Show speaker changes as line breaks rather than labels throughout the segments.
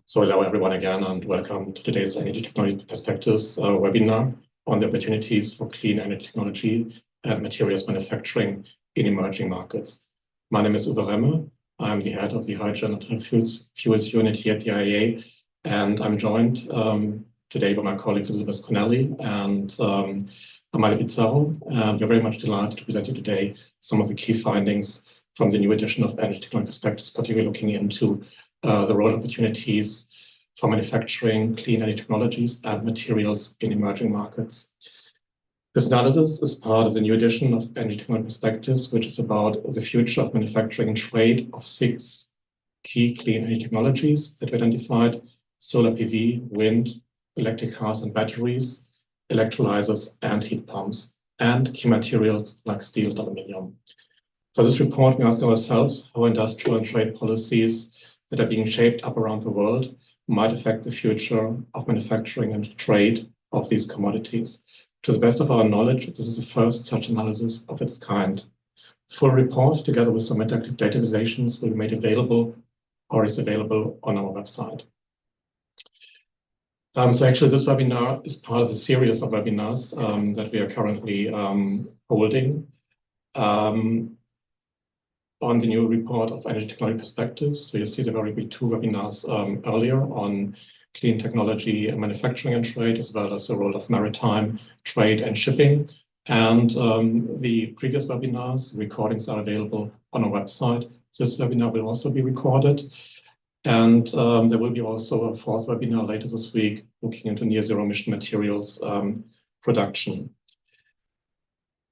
So hello everyone again, and welcome to today's Energy Technology Perspectives webinar on the opportunities for clean energy technology and materials manufacturing in emerging markets. My name is Uwe Remme. I'm the head of the Hydrogen and Fuels unit here at the IEA, and I'm joined today by my colleagues Elizabeth Connelly and Amalia Pizarro. And we're very much delighted to present you today some of the key findings from the new edition of Energy Technology Perspectives, particularly looking into the role opportunities for manufacturing clean energy technologies and materials in emerging markets. This analysis is part of the new edition of Energy Technology Perspectives, which is about the future of manufacturing and trade of 6 key clean energy technologies that we identified: solar PV, wind, electric cars and batteries, electrolyzers and heat pumps, and key materials like steel and aluminium. For this report, we ask ourselves how industrial and trade policies that are being shaped up around the world might affect the future of manufacturing and trade of these commodities. To the best of our knowledge, this is the first such analysis of its kind. The full report, together with some interactive data visualizations, will be made available or is available on our website. So actually, this webinar is part of a series of webinars that we are currently holding on the new report of Energy Technology Perspectives. So you see the very big 2 webinars earlier on clean technology and manufacturing and trade, as well as the role of maritime trade and shipping. And the previous webinars, recordings are available on our website. This webinar will also be recorded. And there will be also a 4th webinar later this week, looking into near zero emission materials production.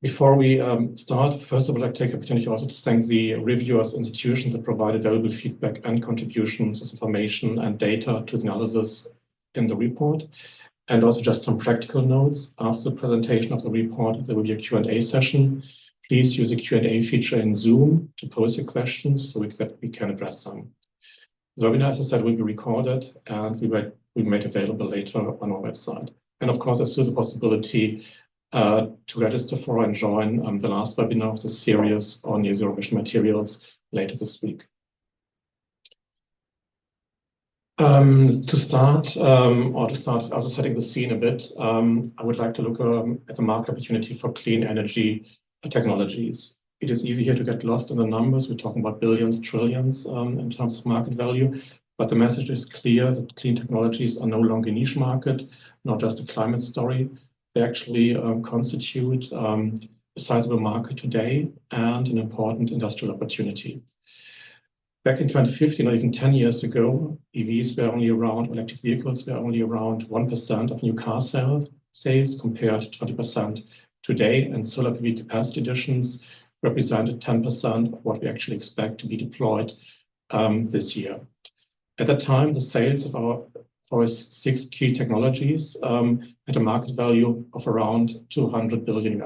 Before we start, first of all, I'd like to take the opportunity also to thank the reviewers, institutions that provided valuable feedback and contributions with information and data to the analysis in the report. And also just some practical notes. After the presentation of the report, there will be a Q&A session. Please use the Q&A feature in Zoom to pose your questions so that we can address them. The webinar, as I said, will be recorded and will be made available later on our website. And of course, there's still the possibility to register for and join the last webinar of the series on near zero emission materials later this week. To start also setting the scene a bit, I would like to look at the market opportunity for clean energy technologies. It is easy here to get lost in the numbers. We're talking about billions, trillions in terms of market value, but the message is clear that clean technologies are no longer a niche market, not just a climate story. They actually constitute a sizable market today and an important industrial opportunity. Back in 2015, or even 10 years ago, EVs were only around, electric vehicles were only around 1% of new car sales compared to 20% today, and solar PV capacity additions represented 10% of what we actually expect to be deployed this year. At that time, the sales of our 6 key technologies had a market value of around $200 billion.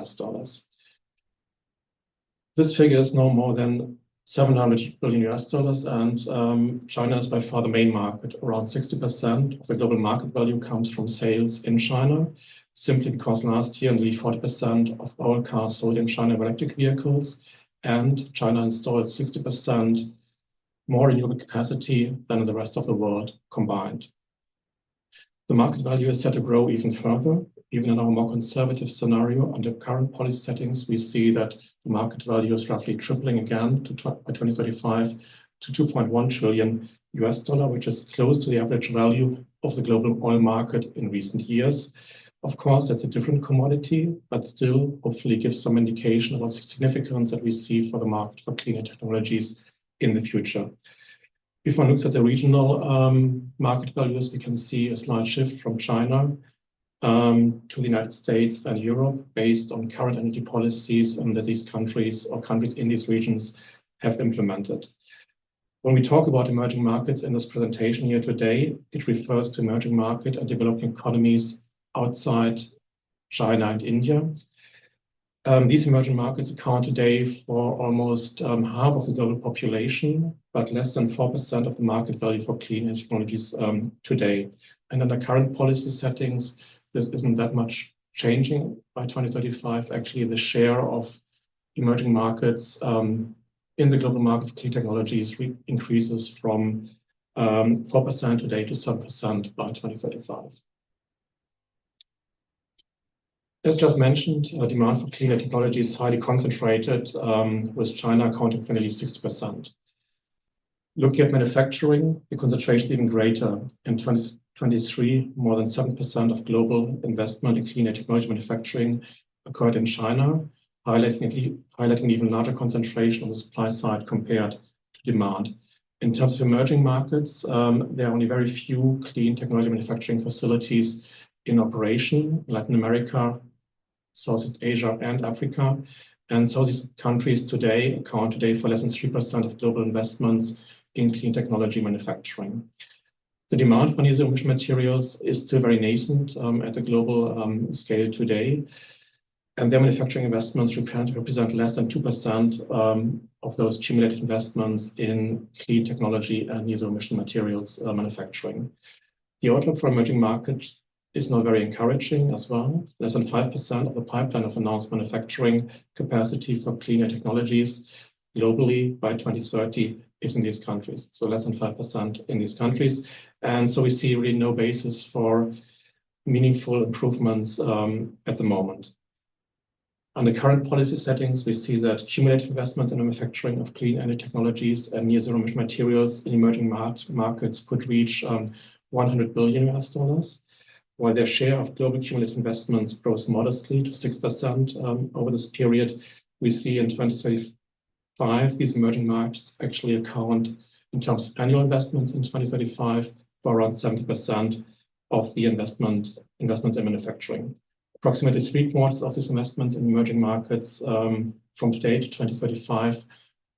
This figure is no more than $700 billion, and China is by far the main market. Around 60% of the global market value comes from sales in China, simply because last year nearly 40% of all cars sold in China were electric vehicles, and China installed 60% more renewable capacity than in the rest of the world combined. The market value is set to grow even further. Even in our more conservative scenario, under current policy settings, we see that the market value is roughly tripling again by 2035 to $2.1 trillion, which is close to the average value of the global oil market in recent years. Of course, that's a different commodity, but still hopefully gives some indication about the significance that we see for the market for cleaner technologies in the future. If one looks at the regional market values, we can see a slight shift from China to the United States and Europe based on current energy policies that these countries or countries in these regions have implemented. When we talk about emerging markets in this presentation here today, it refers to emerging market and developing economies outside China and India. These emerging markets account today for almost half of the global population, but less than 4% of the market value for clean energy technologies today. And under current policy settings, this isn't that much changing. By 2035, actually, the share of emerging markets in the global market for clean technologies increases from 4% today to 7% by 2035. As just mentioned, demand for cleaner technology is highly concentrated, with China accounting for nearly 60%. Looking at manufacturing, the concentration is even greater. In 2023, more than 7% of global investment in cleaner technology manufacturing occurred in China, highlighting an even larger concentration on the supply side compared to demand. In terms of emerging markets, there are only very few clean technology manufacturing facilities in operation, Latin America, Southeast Asia, and Africa. And so these countries account for less than 3% of global investments in clean technology manufacturing. The demand for zero emission materials is still very nascent at the global scale today, and their manufacturing investments represent less than 2% of those cumulative investments in clean technology and zero emission materials manufacturing. The outlook for emerging markets is not very encouraging as well. Less than 5% of the pipeline of announced manufacturing capacity for cleaner technologies globally by 2030 is in these countries. So less than 5% in these countries. And so we see really no basis for meaningful improvements at the moment. Under current policy settings, we see that cumulative investments in the manufacturing of clean energy technologies and zero emission materials in emerging markets could reach $100 billion, while their share of global cumulative investments grows modestly to 6% over this period. We see in 2035, these emerging markets actually account, in terms of annual investments in 2035, for around 70% of the investments in manufacturing. Approximately 3/4 of these investments in emerging markets from today to 2035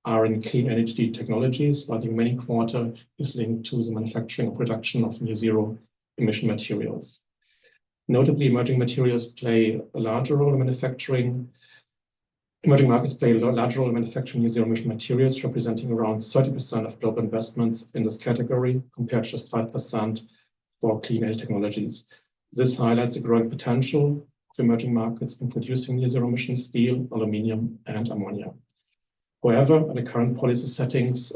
are in clean energy technologies, while the remaining quarter is linked to the manufacturing and production of zero emission materials. Notably, emerging markets play a larger role in manufacturing zero emission materials, representing around 30% of global investments in this category, compared to just 5% for clean energy technologies. This highlights the growing potential of emerging markets in producing zero emission steel, aluminum, and ammonia. However, under current policy settings,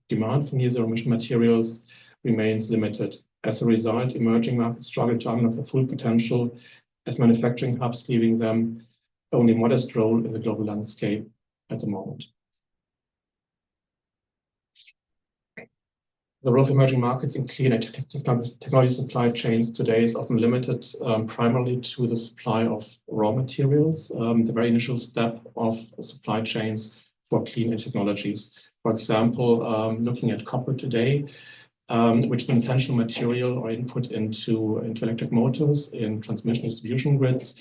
demand for zero emission materials remains limited. As a result, emerging markets struggle to unlock the full potential, as manufacturing hubs leaving them only a modest role in the global landscape at the moment. The role of emerging markets in clean technology supply chains today is often limited primarily to the supply of raw materials, the very initial step of supply chains for clean technologies. For example, looking at copper today, which is an essential material or input into electric motors in transmission distribution grids.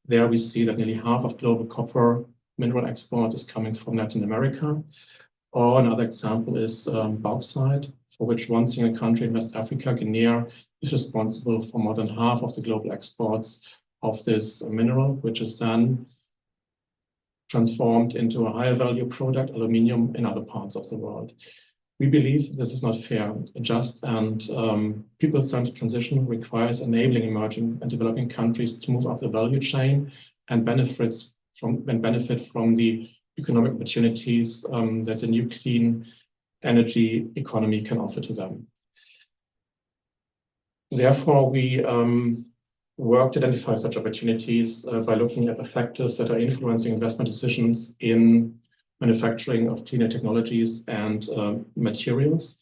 There we see that nearly half of global copper mineral export is coming from Latin America. Or another example is bauxite, for which one single country in West Africa, Guinea, is responsible for more than half of the global exports of this mineral, which is then transformed into a higher value product, aluminium, in other parts of the world. We believe this is not fair, just, and people-centered transition requires enabling emerging and developing countries to move up the value chain and benefit from the economic opportunities that the new clean energy economy can offer to them. Therefore, we work to identify such opportunities by looking at the factors that are influencing investment decisions in manufacturing of cleaner technologies and materials.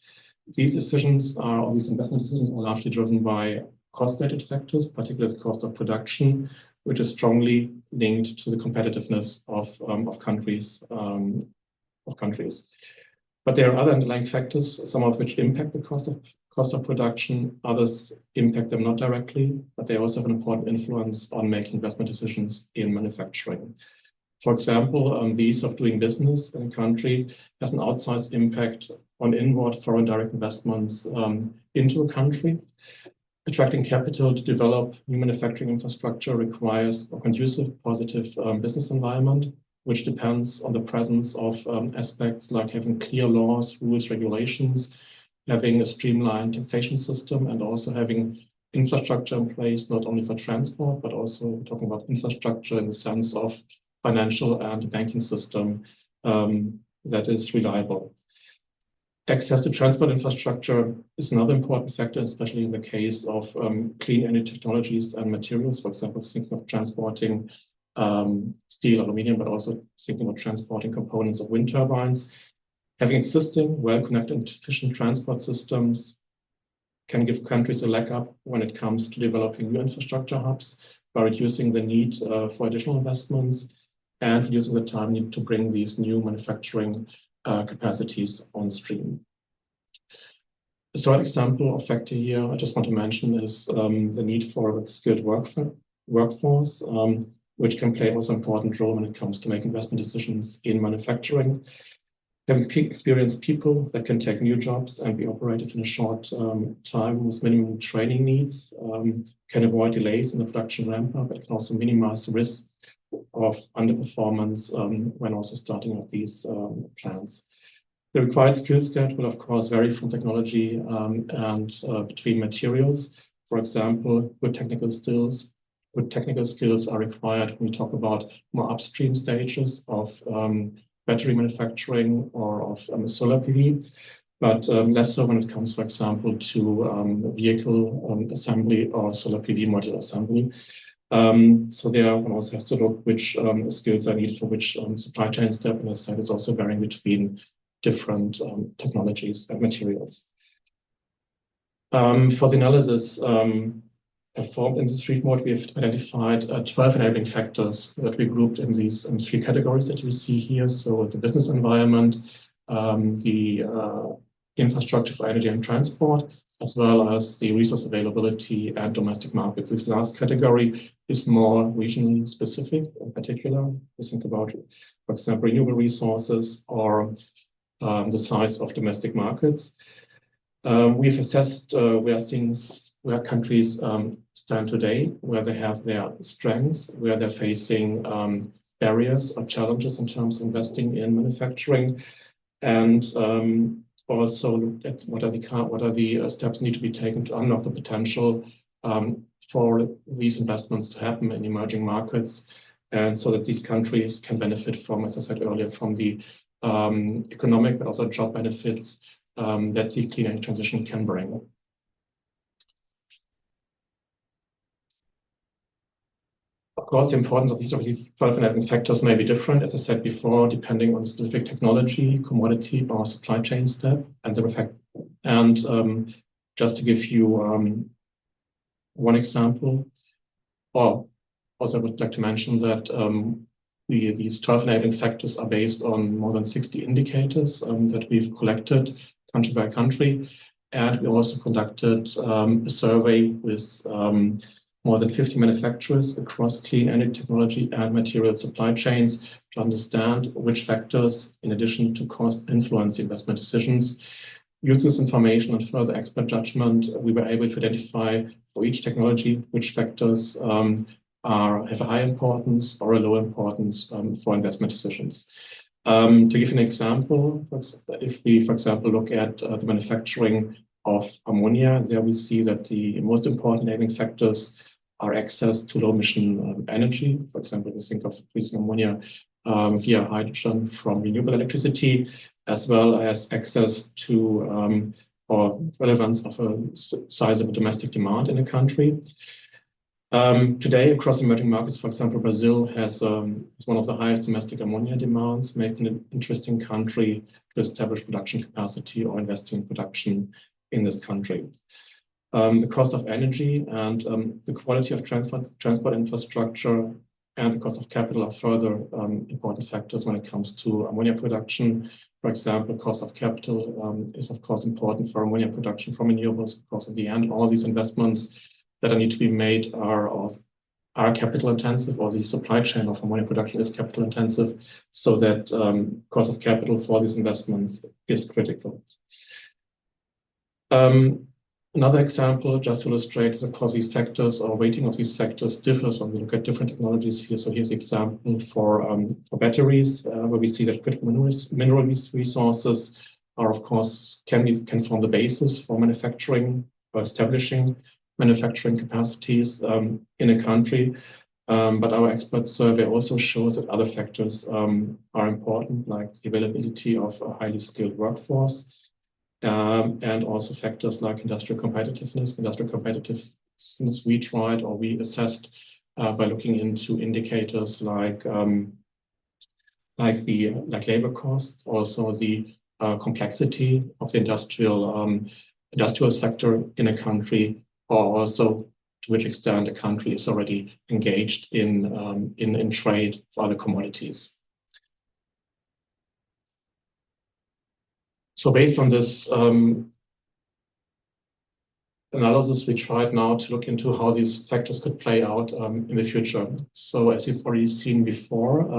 These investment decisions are largely driven by cost-related factors, particularly the cost of production, which is strongly linked to the competitiveness of countries. But there are other underlying factors, some of which impact the cost of production. Others impact them not directly, but they also have an important influence on making investment decisions in manufacturing. For example, the ease of doing business in a country has an outsized impact on inward foreign direct investments into a country. Attracting capital to develop new manufacturing infrastructure requires a conducive, positive business environment, which depends on the presence of aspects like having clear laws, rules, regulations, having a streamlined taxation system, and also having infrastructure in place, not only for transport, but also talking about infrastructure in the sense of financial and banking system that is reliable. Access to transport infrastructure is another important factor, especially in the case of clean energy technologies and materials. For example, thinking of transporting steel, aluminum, but also thinking of transporting components of wind turbines. Having existing, well-connected and efficient transport systems can give countries a leg up when it comes to developing new infrastructure hubs by reducing the need for additional investments and reducing the time needed to bring these new manufacturing capacities on stream. A third example of factor here I just want to mention is the need for a skilled workforce, which can play also an important role when it comes to making investment decisions in manufacturing. Having experienced people that can take new jobs and be operative in a short time with minimum training needs can avoid delays in the production ramp up. It can also minimize the risk of underperformance when also starting up these plants. The required skill set will, of course, vary from technology and between materials. For example, good technical skills are required when we talk about more upstream stages of battery manufacturing or of solar PV, but less so when it comes, for example, to vehicle assembly or solar PV module assembly. So there one also has to look which skills are needed for which supply chain step, and as I said, it's also varying between different technologies and materials. For the analysis performed in the street mode, we have identified 12 enabling factors that we grouped in these 3 categories that you see here. So the business environment, the infrastructure for energy and transport, as well as the resource availability and domestic markets. This last category is more regionally specific. In particular, we think about, for example, renewable resources or the size of domestic markets. We've assessed where countries stand today, where they have their strengths, where they're facing barriers or challenges in terms of investing in manufacturing, and also looked at what are the steps need to be taken to unlock the potential for these investments to happen in emerging markets, and so that these countries can benefit from, as I said earlier, from the economic but also job benefits that the clean energy transition can bring. Of course, the importance of these 12 enabling factors may be different, as I said before, depending on the specific technology, commodity, or supply chain step, and the effect. And just to give you one example, or also I would like to mention that these 12 enabling factors are based on more than 60 indicators that we've collected country by country, and we also conducted a survey with more than 50 manufacturers across clean energy technology and material supply chains to understand which factors, in addition to cost, influence the investment decisions. Use this information and further expert judgment, we were able to identify for each technology which factors have a high importance or a low importance for investment decisions. To give an example, if we, for example, look at the manufacturing of ammonia, there we see that the most important enabling factors are access to low-emission energy. For example, we think of producing ammonia via hydrogen from renewable electricity, as well as access to or relevance of a sizable domestic demand in a country. Today, across emerging markets, for example, Brazil has one of the highest domestic ammonia demands, making it an interesting country to establish production capacity or investing in production in this country. The cost of energy and the quality of transport infrastructure and the cost of capital are further important factors when it comes to ammonia production. For example, cost of capital is of course important for ammonia production from renewables, because at the end, all these investments that need to be made are capital intensive, or the supply chain of ammonia production is capital intensive, so that cost of capital for these investments is critical. Another example, just to illustrate that, of course, these factors or weighting of these factors differs when we look at different technologies here. So here's an example for batteries, where we see that critical mineral resources are, of course, can form the basis for manufacturing or establishing manufacturing capacities in a country. But our expert survey also shows that other factors are important, like the availability of a highly skilled workforce, and also factors like industrial competitiveness. Industrial competitiveness we assessed by looking into indicators like labor costs, also the complexity of the industrial sector in a country, or also to which extent a country is already engaged in trade for other commodities. So based on this analysis, we tried now to look into how these factors could play out in the future. So as you've already seen before,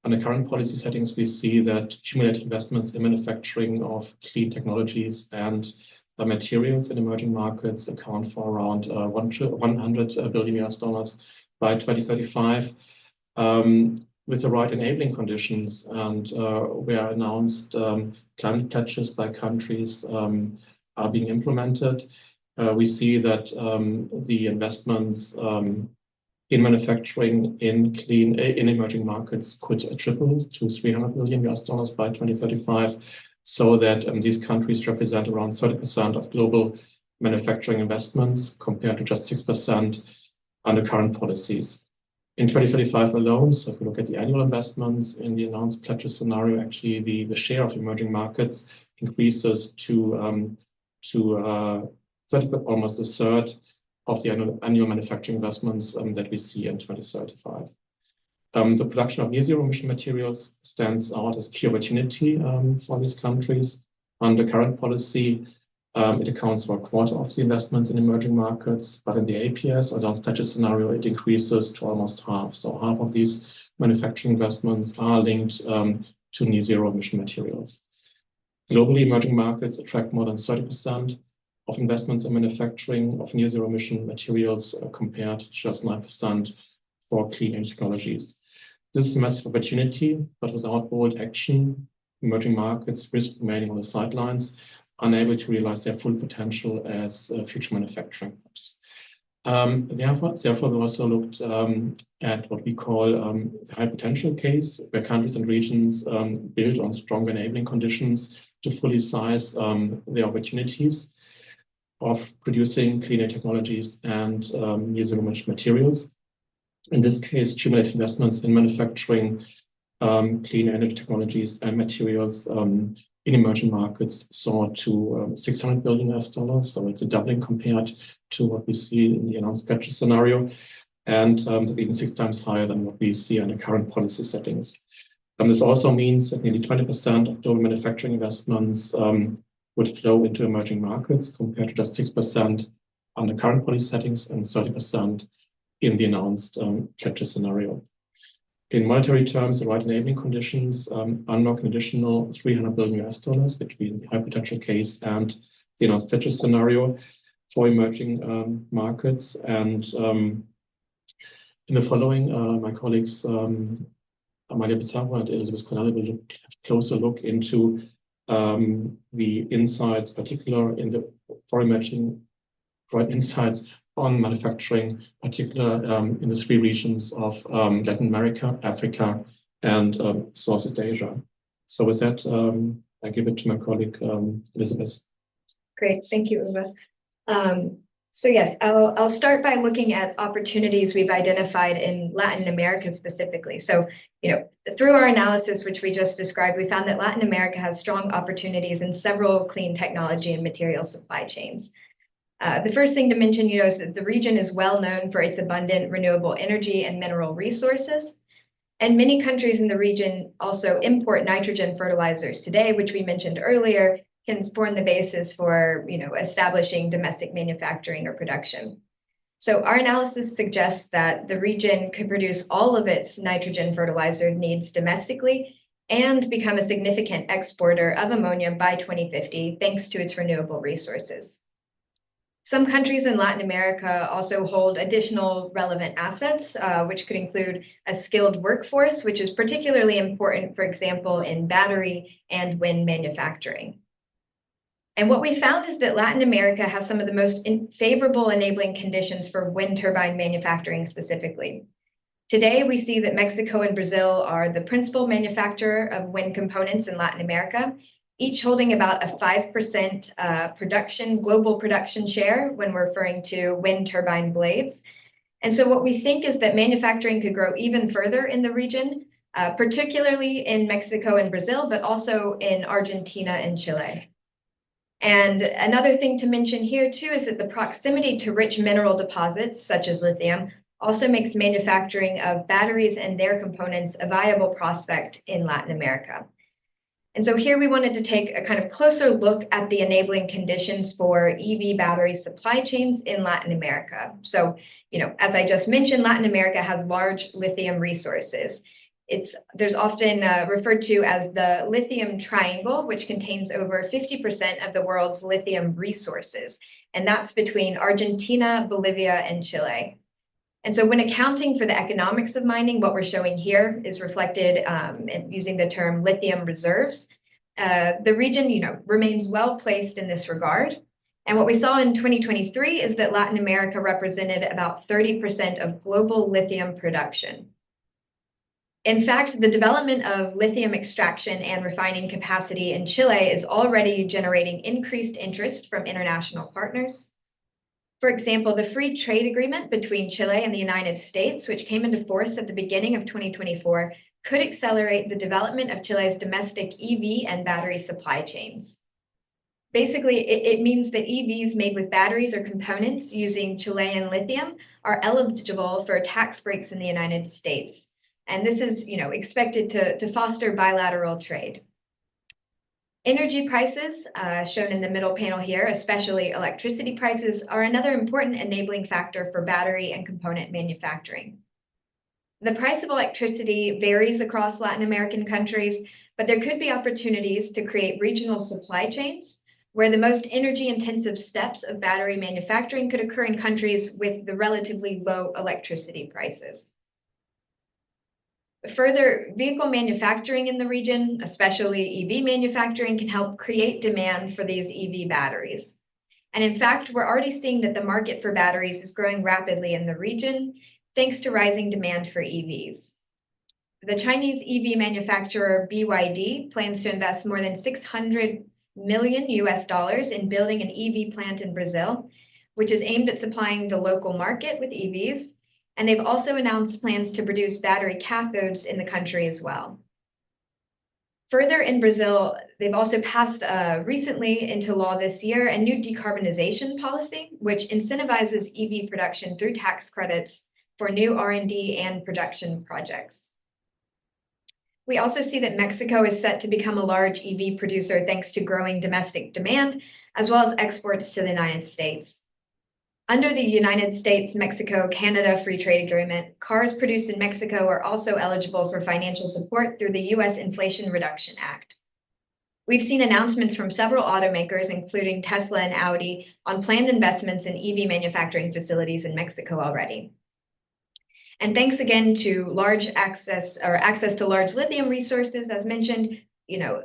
under current policy settings, we see that cumulative investments in manufacturing of clean technologies and materials in emerging markets account for around $100 billion by 2035. With the right enabling conditions and where announced climate pledges by countries are being implemented, we see that the investments in manufacturing in emerging markets could triple to $300 billion by 2035, so that these countries represent around 30% of global manufacturing investments compared to just 6% under current policies. In 2035 alone, so if we look at the annual investments in the announced pledges scenario, actually the share of emerging markets increases to almost a third of the annual manufacturing investments that we see in 2035. The production of near-zero emission materials stands out as a key opportunity for these countries. Under current policy, it accounts for a quarter of the investments in emerging markets, but in the APS, or the pledges scenario, it increases to almost half. So half of these manufacturing investments are linked to near-zero emission materials. Globally, emerging markets attract more than 30% of investments in manufacturing of near-zero emission materials compared to just 9% for clean energy technologies. This is a massive opportunity, but without bold action, emerging markets risk remaining on the sidelines, unable to realize their full potential as future manufacturing hubs. Therefore, we also looked at what we call the high potential case, where countries and regions build on strong enabling conditions to fully size their opportunities of producing cleaner technologies and near-zero emission materials. In this case, cumulative investments in manufacturing clean energy technologies and materials in emerging markets soared to $600 billion. So it's a doubling compared to what we see in the announced pledges scenario, and even 6 times higher than what we see under current policy settings. This also means that nearly 20% of global manufacturing investments would flow into emerging markets compared to just 6% under current policy settings and 30% in the announced pledges scenario. In monetary terms, the right enabling conditions unlock an additional $300 billion between the high potential case and the announced pledges scenario for emerging markets. And in the following, my colleagues Amalia Pizarro and Elizabeth Colani will have a closer look into the insights, particularly in the for emerging insights on manufacturing, particularly in the 3 regions of Latin America, Africa, and Southeast Asia. So with that, I give it to my colleague, Elizabeth.
Great, thank you, Uwe. So yes, I'll start by looking at opportunities we've identified in Latin America specifically. So, through our analysis, which we just described, we found that Latin America has strong opportunities in several clean technology and material supply chains. The first thing to mention, is that the region is well known for its abundant renewable energy and mineral resources. And many countries in the region also import nitrogen fertilizers today, which we mentioned earlier, can form the basis for, establishing domestic manufacturing or production. So our analysis suggests that the region could produce all of its nitrogen fertilizer needs domestically and become a significant exporter of ammonia by 2050, thanks to its renewable resources. Some countries in Latin America also hold additional relevant assets, which could include a skilled workforce, which is particularly important, for example, in battery and wind manufacturing. And what we found is that Latin America has some of the most favorable enabling conditions for wind turbine manufacturing specifically. Today, we see that Mexico and Brazil are the principal manufacturer of wind components in Latin America, each holding about a 5% global production share when we're referring to wind turbine blades. And so what we think is that manufacturing could grow even further in the region, particularly in Mexico and Brazil, but also in Argentina and Chile. And another thing to mention here too is that the proximity to rich mineral deposits, such as lithium, also makes manufacturing of batteries and their components a viable prospect in Latin America. And so here we wanted to take a kind of closer look at the enabling conditions for EV battery supply chains in Latin America. So, as I just mentioned, Latin America has large lithium resources. There's often referred to as the lithium triangle, which contains over 50% of the world's lithium resources. And that's between Argentina, Bolivia, and Chile. And so when accounting for the economics of mining, what we're showing here is reflected using the term lithium reserves. The region, remains well placed in this regard. And what we saw in 2023 is that Latin America represented about 30% of global lithium production. In fact, the development of lithium extraction and refining capacity in Chile is already generating increased interest from international partners. For example, the free trade agreement between Chile and the United States, which came into force at the beginning of 2024, could accelerate the development of Chile's domestic EV and battery supply chains. Basically, it means that EVs made with batteries or components using Chilean lithium are eligible for tax breaks in the United States. And this is, expected to foster bilateral trade. Energy prices, shown in the middle panel here, especially electricity prices, are another important enabling factor for battery and component manufacturing. The price of electricity varies across Latin American countries, but there could be opportunities to create regional supply chains where the most energy-intensive steps of battery manufacturing could occur in countries with the relatively low electricity prices. Further, vehicle manufacturing in the region, especially EV manufacturing, can help create demand for these EV batteries. And in fact, we're already seeing that the market for batteries is growing rapidly in the region, thanks to rising demand for EVs. The Chinese EV manufacturer BYD plans to invest more than $600 million in building an EV plant in Brazil, which is aimed at supplying the local market with EVs. And they've also announced plans to produce battery cathodes in the country as well. Further, in Brazil, they've also passed recently into law this year a new decarbonization policy, which incentivizes EV production through tax credits for new R&D and production projects. We also see that Mexico is set to become a large EV producer thanks to growing domestic demand, as well as exports to the United States. Under the United States-Mexico-Canada Free Trade Agreement, cars produced in Mexico are also eligible for financial support through the U.S. Inflation Reduction Act. We've seen announcements from several automakers, including Tesla and Audi, on planned investments in EV manufacturing facilities in Mexico already. And thanks again to access to large lithium resources, as mentioned,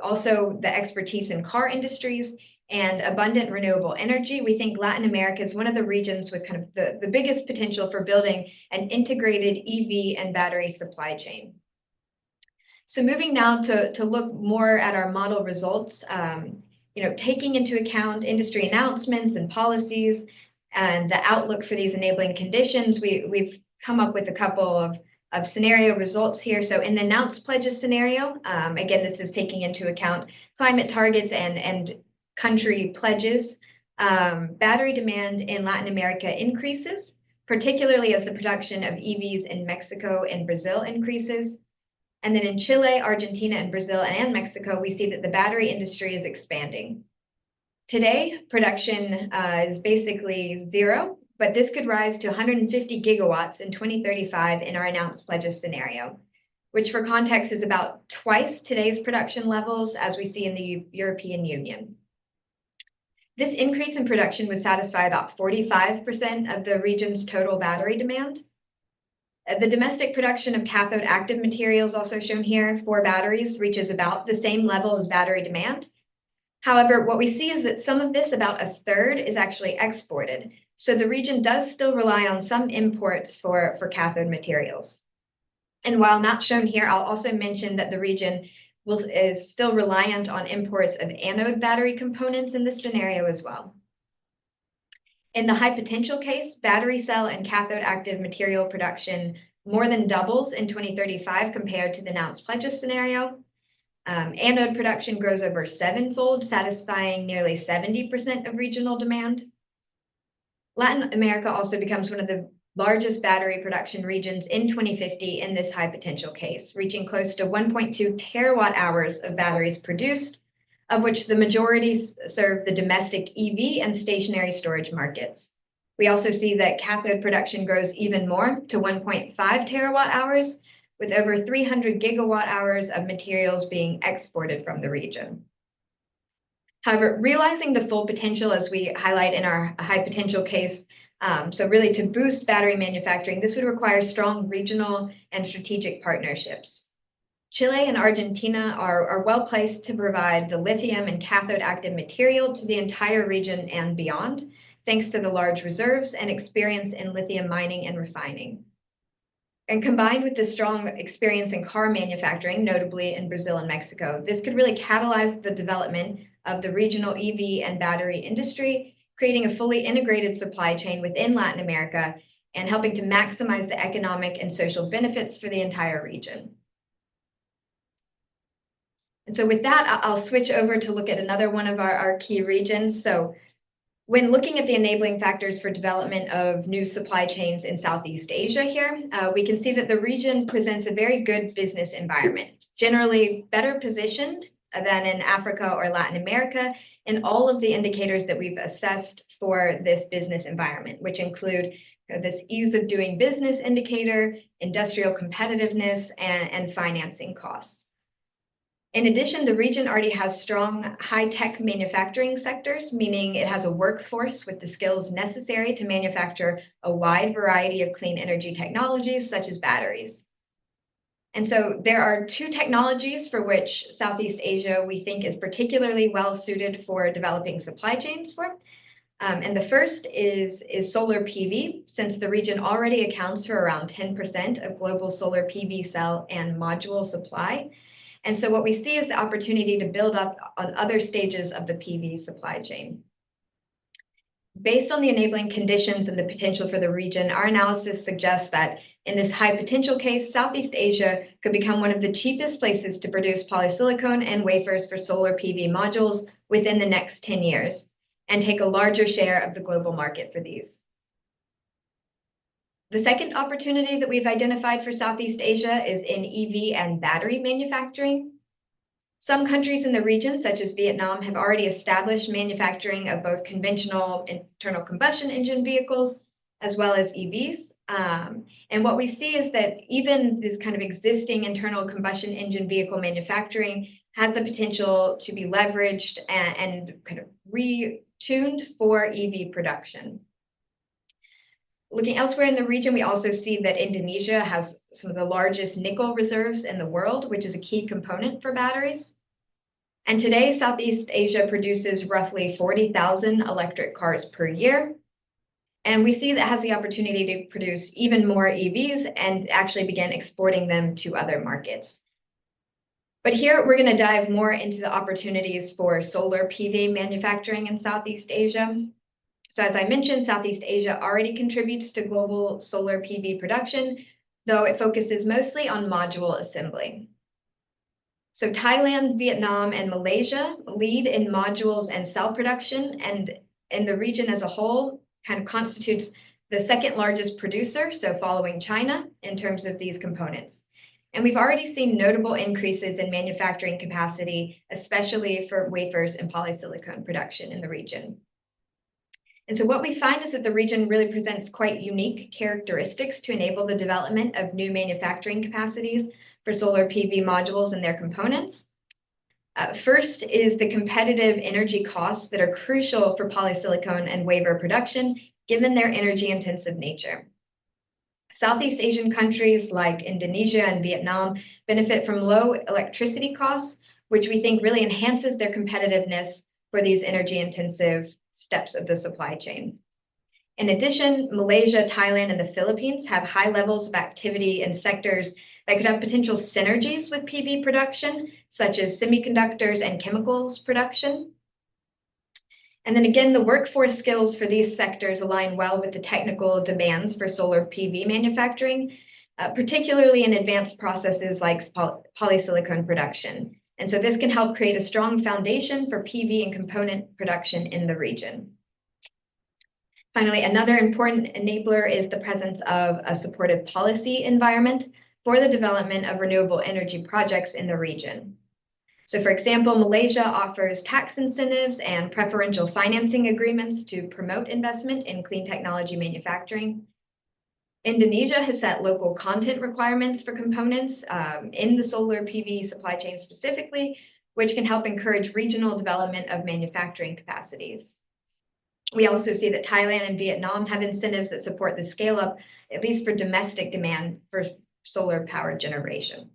also the expertise in car industries and abundant renewable energy, we think Latin America is one of the regions with kind of the biggest potential for building an integrated EV and battery supply chain. So moving now to look more at our model results, taking into account industry announcements and policies and the outlook for these enabling conditions, we've come up with a couple of scenario results here. So in the announced pledges scenario, again, this is taking into account climate targets and country pledges, battery demand in Latin America increases, particularly as the production of EVs in Mexico and Brazil increases. And then in Chile, Argentina, and Brazil, and Mexico, we see that the battery industry is expanding. Today, production is basically zero, but this could rise to 150 gigawatts in 2035 in our announced pledges scenario, which for context is about twice today's production levels as we see in the European Union. This increase in production would satisfy about 45% of the region's total battery demand. The domestic production of cathode active materials, also shown here for batteries, reaches about the same level as battery demand. However, what we see is that some of this, about a third, is actually exported. So the region does still rely on some imports for cathode materials. And while not shown here, I'll also mention that the region is still reliant on imports of anode battery components in this scenario as well. In the high potential case, battery cell and cathode active material production more than doubles in 2035 compared to the announced pledges scenario. Anode production grows over 7-fold, satisfying nearly 70% of regional demand. Latin America also becomes one of the largest battery production regions in 2050 in this high potential case, reaching close to 1.2 terawatt hours of batteries produced, of which the majority serve the domestic EV and stationary storage markets. We also see that cathode production grows even more to 1.5 terawatt hours, with over 300 gigawatt hours of materials being exported from the region. However, realizing the full potential, as we highlight in our high potential case, so really to boost battery manufacturing, this would require strong regional and strategic partnerships. Chile and Argentina are well placed to provide the lithium and cathode active material to the entire region and beyond, thanks to the large reserves and experience in lithium mining and refining. And combined with the strong experience in car manufacturing, notably in Brazil and Mexico, this could really catalyze the development of the regional EV and battery industry, creating a fully integrated supply chain within Latin America and helping to maximize the economic and social benefits for the entire region. And so with that, I'll switch over to look at another one of our key regions. So when looking at the enabling factors for development of new supply chains in Southeast Asia here, we can see that the region presents a very good business environment, generally better positioned than in Africa or Latin America in all of the indicators that we've assessed for this business environment, which include this ease of doing business indicator, industrial competitiveness, and financing costs. In addition, the region already has strong high-tech manufacturing sectors, meaning it has a workforce with the skills necessary to manufacture a wide variety of clean energy technologies, such as batteries. And so there are two technologies for which Southeast Asia we think is particularly well suited for developing supply chains for. And the first is solar PV, since the region already accounts for around 10% of global solar PV cell and module supply. And so what we see is the opportunity to build up on other stages of the PV supply chain. Based on the enabling conditions and the potential for the region, our analysis suggests that in this high potential case, Southeast Asia could become one of the cheapest places to produce polysilicon and wafers for solar PV modules within the next 10 years and take a larger share of the global market for these. The second opportunity that we've identified for Southeast Asia is in EV and battery manufacturing. Some countries in the region, such as Vietnam, have already established manufacturing of both conventional internal combustion engine vehicles as well as EVs. And what we see is that even this kind of existing internal combustion engine vehicle manufacturing has the potential to be leveraged and kind of retuned for EV production. Looking elsewhere in the region, we also see that Indonesia has some of the largest nickel reserves in the world, which is a key component for batteries. And today, Southeast Asia produces roughly 40,000 electric cars per year. And we see that has the opportunity to produce even more EVs and actually begin exporting them to other markets. But here, we're going to dive more into the opportunities for solar PV manufacturing in Southeast Asia. So as I mentioned, Southeast Asia already contributes to global solar PV production, though it focuses mostly on module assembly. So Thailand, Vietnam, and Malaysia lead in modules and cell production, and in the region as a whole, kind of constitutes the second largest producer, so following China, in terms of these components. And we've already seen notable increases in manufacturing capacity, especially for wafers and polysilicon production in the region. And so what we find is that the region really presents quite unique characteristics to enable the development of new manufacturing capacities for solar PV modules and their components. First is the competitive energy costs that are crucial for polysilicon and wafer production, given their energy-intensive nature. Southeast Asian countries like Indonesia and Vietnam benefit from low electricity costs, which we think really enhances their competitiveness for these energy-intensive steps of the supply chain. In addition, Malaysia, Thailand, and the Philippines have high levels of activity in sectors that could have potential synergies with PV production, such as semiconductors and chemicals production. And then again, the workforce skills for these sectors align well with the technical demands for solar PV manufacturing, particularly in advanced processes like polysilicon production. And so this can help create a strong foundation for PV and component production in the region. Finally, another important enabler is the presence of a supportive policy environment for the development of renewable energy projects in the region. So for example, Malaysia offers tax incentives and preferential financing agreements to promote investment in clean technology manufacturing. Indonesia has set local content requirements for components in the solar PV supply chain specifically, which can help encourage regional development of manufacturing capacities. We also see that Thailand and Vietnam have incentives that support the scale up, at least for domestic demand for solar power generation.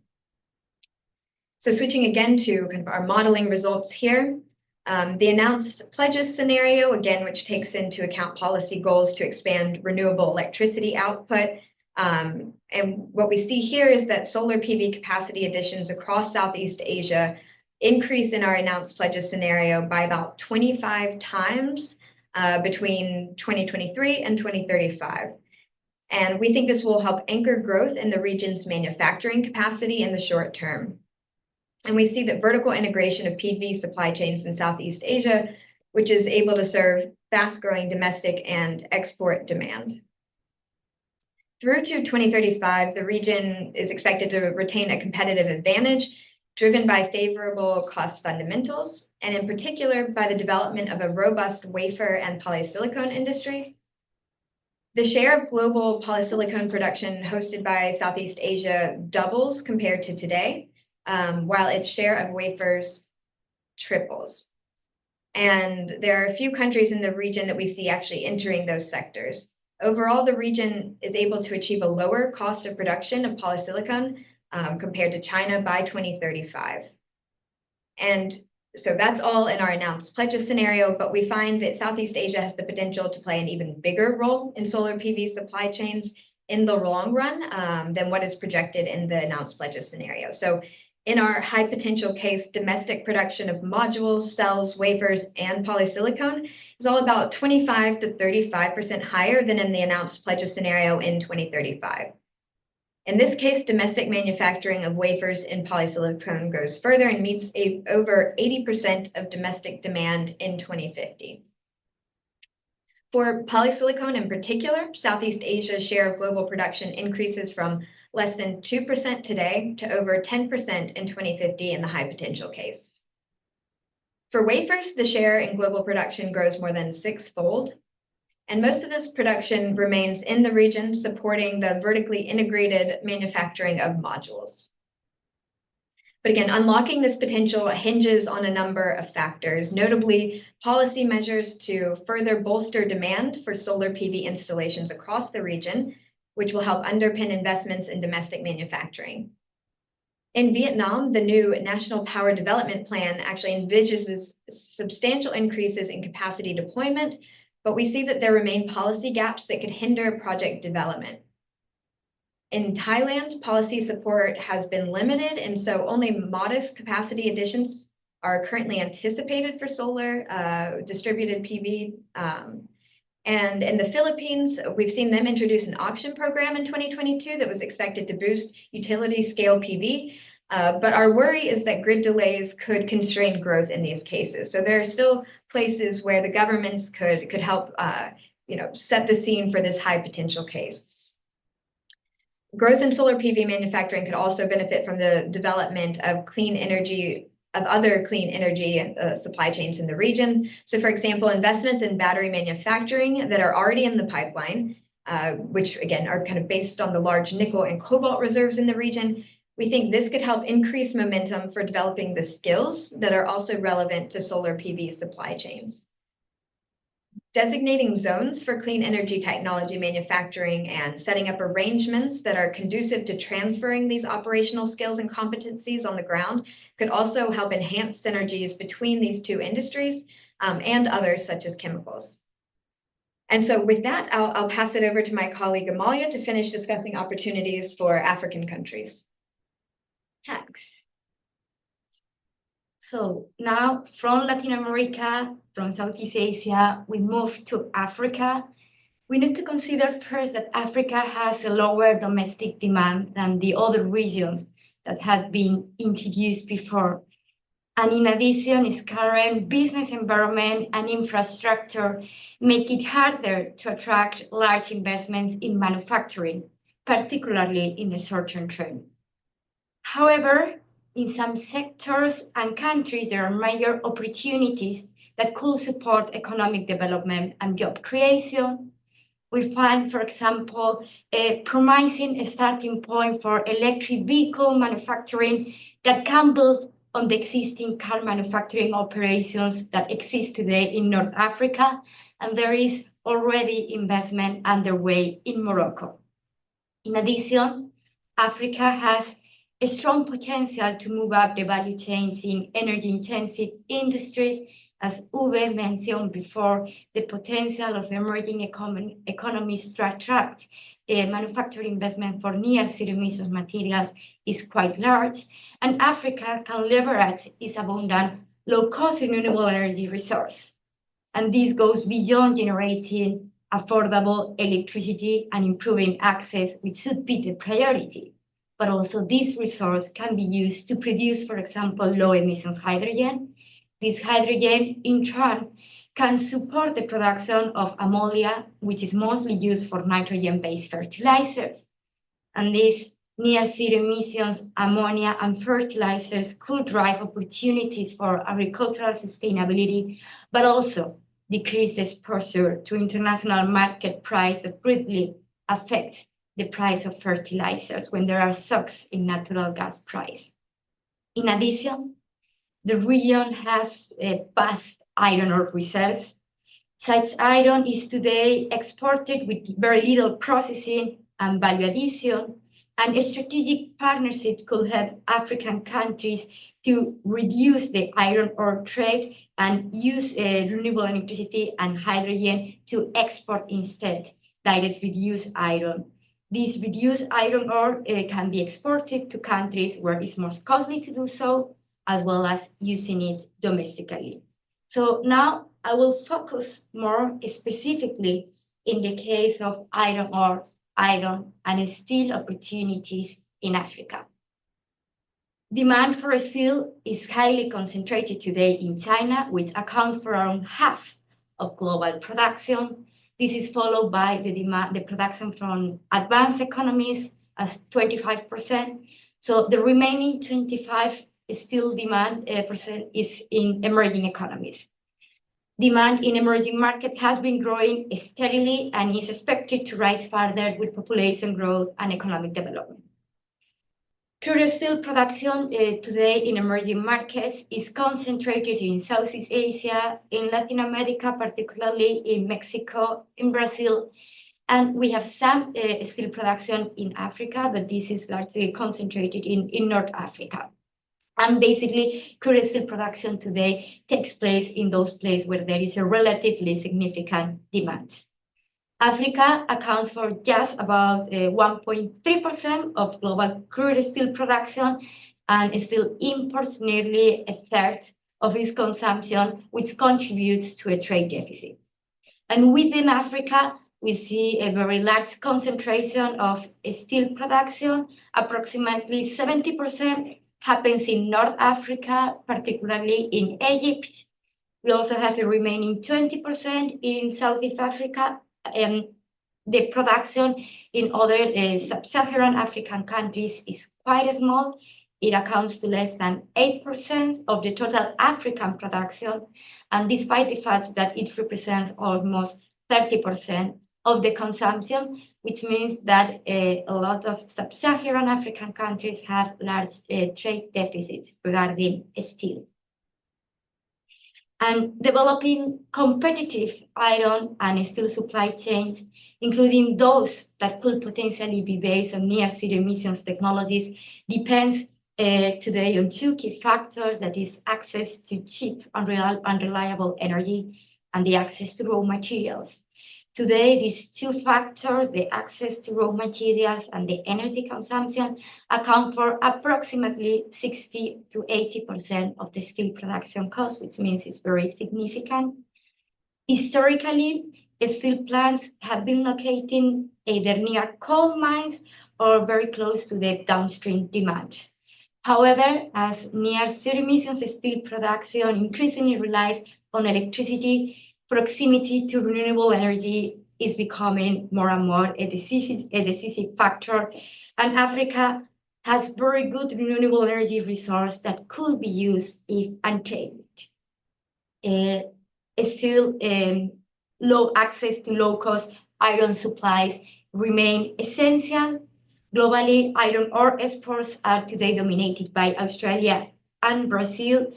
So switching again to kind of our modeling results here, the announced pledges scenario, again, which takes into account policy goals to expand renewable electricity output. And what we see here is that solar PV capacity additions across Southeast Asia increase in our announced pledges scenario by about 25 times between 2023 and 2035. And we think this will help anchor growth in the region's manufacturing capacity in the short term. And we see that vertical integration of PV supply chains in Southeast Asia, which is able to serve fast-growing domestic and export demand. Through to 2035, the region is expected to retain a competitive advantage driven by favorable cost fundamentals, and in particular by the development of a robust wafer and polysilicon industry. The share of global polysilicon production hosted by Southeast Asia doubles compared to today, while its share of wafers triples. And there are a few countries in the region that we see actually entering those sectors. Overall, the region is able to achieve a lower cost of production of polysilicon compared to China by 2035. And so that's all in our announced pledges scenario, but we find that Southeast Asia has the potential to play an even bigger role in solar PV supply chains in the long run than what is projected in the announced pledges scenario. So in our high potential case, domestic production of modules, cells, wafers, and polysilicon is all about 25 to 35% higher than in the announced pledges scenario in 2035. In this case, domestic manufacturing of wafers and polysilicon goes further and meets over 80% of domestic demand in 2050. For polysilicon in particular, Southeast Asia's share of global production increases from less than 2% today to over 10% in 2050 in the high potential case. For wafers, the share in global production grows more than six-fold, and most of this production remains in the region, supporting the vertically integrated manufacturing of modules. But again, unlocking this potential hinges on a number of factors, notably policy measures to further bolster demand for solar PV installations across the region, which will help underpin investments in domestic manufacturing. In Vietnam, the new National Power Development Plan actually envisages substantial increases in capacity deployment, but we see that there remain policy gaps that could hinder project development. In Thailand, policy support has been limited, and so only modest capacity additions are currently anticipated for solar distributed PV. And in the Philippines, we've seen them introduce an auction program in 2022 that was expected to boost utility scale PV. But our worry is that grid delays could constrain growth in these cases. So there are still places where the governments could help set the scene for this high potential case. Growth in solar PV manufacturing could also benefit from the development of other clean energy supply chains in the region. So for example, investments in battery manufacturing that are already in the pipeline, which again are kind of based on the large nickel and cobalt reserves in the region. We think this could help increase momentum for developing the skills that are also relevant to solar PV supply chains. Designating zones for clean energy technology manufacturing and setting up arrangements that are conducive to transferring these operational skills and competencies on the ground could also help enhance synergies between these two industries and others such as chemicals. And so with that, I'll pass it over to my colleague Amalia to finish discussing opportunities for African countries.
Thanks. So now from Latin America, from Southeast Asia, we move to Africa. We need to consider first that Africa has a lower domestic demand than the other regions that had been introduced before. And in addition, its current business environment and infrastructure make it harder to attract large investments in manufacturing, particularly in the short-term trend. However, in some sectors and countries, there are major opportunities that could support economic development and job creation. We find, for example, a promising starting point for electric vehicle manufacturing that can build on the existing car manufacturing operations that exist today in North Africa, and there is already investment underway in Morocco. In addition, Africa has a strong potential to move up the value chains in energy-intensive industries. As Uwe mentioned before, the potential of emerging economies to attract manufacturing investment for near-zero emissions materials is quite large, and Africa can leverage its abundant low-cost renewable energy resource. And this goes beyond generating affordable electricity and improving access, which should be the priority. But also this resource can be used to produce, for example, low emissions hydrogen. This hydrogen, in turn, can support the production of ammonia, which is mostly used for nitrogen-based fertilizers. And these near-zero emissions ammonia and fertilizers could drive opportunities for agricultural sustainability, but also decrease the exposure to international market price that greatly affects the price of fertilizers when there are shocks in natural gas price. In addition, the region has vast iron ore reserves. Such iron is today exported with very little processing and value addition, and a strategic partnership could help African countries to reduce the iron ore trade and use renewable electricity and hydrogen to export instead direct reduced iron. This reduced iron ore can be exported to countries where it's most costly to do so, as well as using it domestically. So now I will focus more specifically in the case of iron ore, iron, and steel opportunities in Africa. Demand for steel is highly concentrated today in China, which accounts for around half of global production. This is followed by the production from advanced economies as 25%. So the remaining 25 steel demand percent is in emerging economies. Demand in emerging markets has been growing steadily and is expected to rise further with population growth and economic development. Crude steel production today in emerging markets is concentrated in Southeast Asia, in Latin America, particularly in Mexico, in Brazil, and we have some steel production in Africa, but this is largely concentrated in North Africa. And basically, crude steel production today takes place in those places where there is a relatively significant demand. Africa accounts for just about 1.3% of global crude steel production and still imports nearly a third of its consumption, which contributes to a trade deficit. And within Africa, we see a very large concentration of steel production. Approximately 70% happens in North Africa, particularly in Egypt. We also have the remaining 20% in Southeast Africa. The production in other sub-Saharan African countries is quite small. It accounts to less than 8% of the total African production, and despite the fact that it represents almost 30% of the consumption, which means that a lot of sub-Saharan African countries have large trade deficits regarding steel. And developing competitive iron and steel supply chains, including those that could potentially be based on near-zero emissions technologies, depends today on two key factors, that is access to cheap and reliable energy and the access to raw materials. Today, these two factors, the access to raw materials and the energy consumption, account for approximately 60 to 80% of the steel production cost, which means it's very significant. Historically, steel plants have been located either near coal mines or very close to the downstream demand. However, as near zero emissions steel production increasingly relies on electricity, proximity to renewable energy is becoming more and more a decisive factor, and Africa has very good renewable energy resource that could be used if untapped. Still, low access to low-cost iron supplies remain essential. Globally, iron ore exports are today dominated by Australia and Brazil.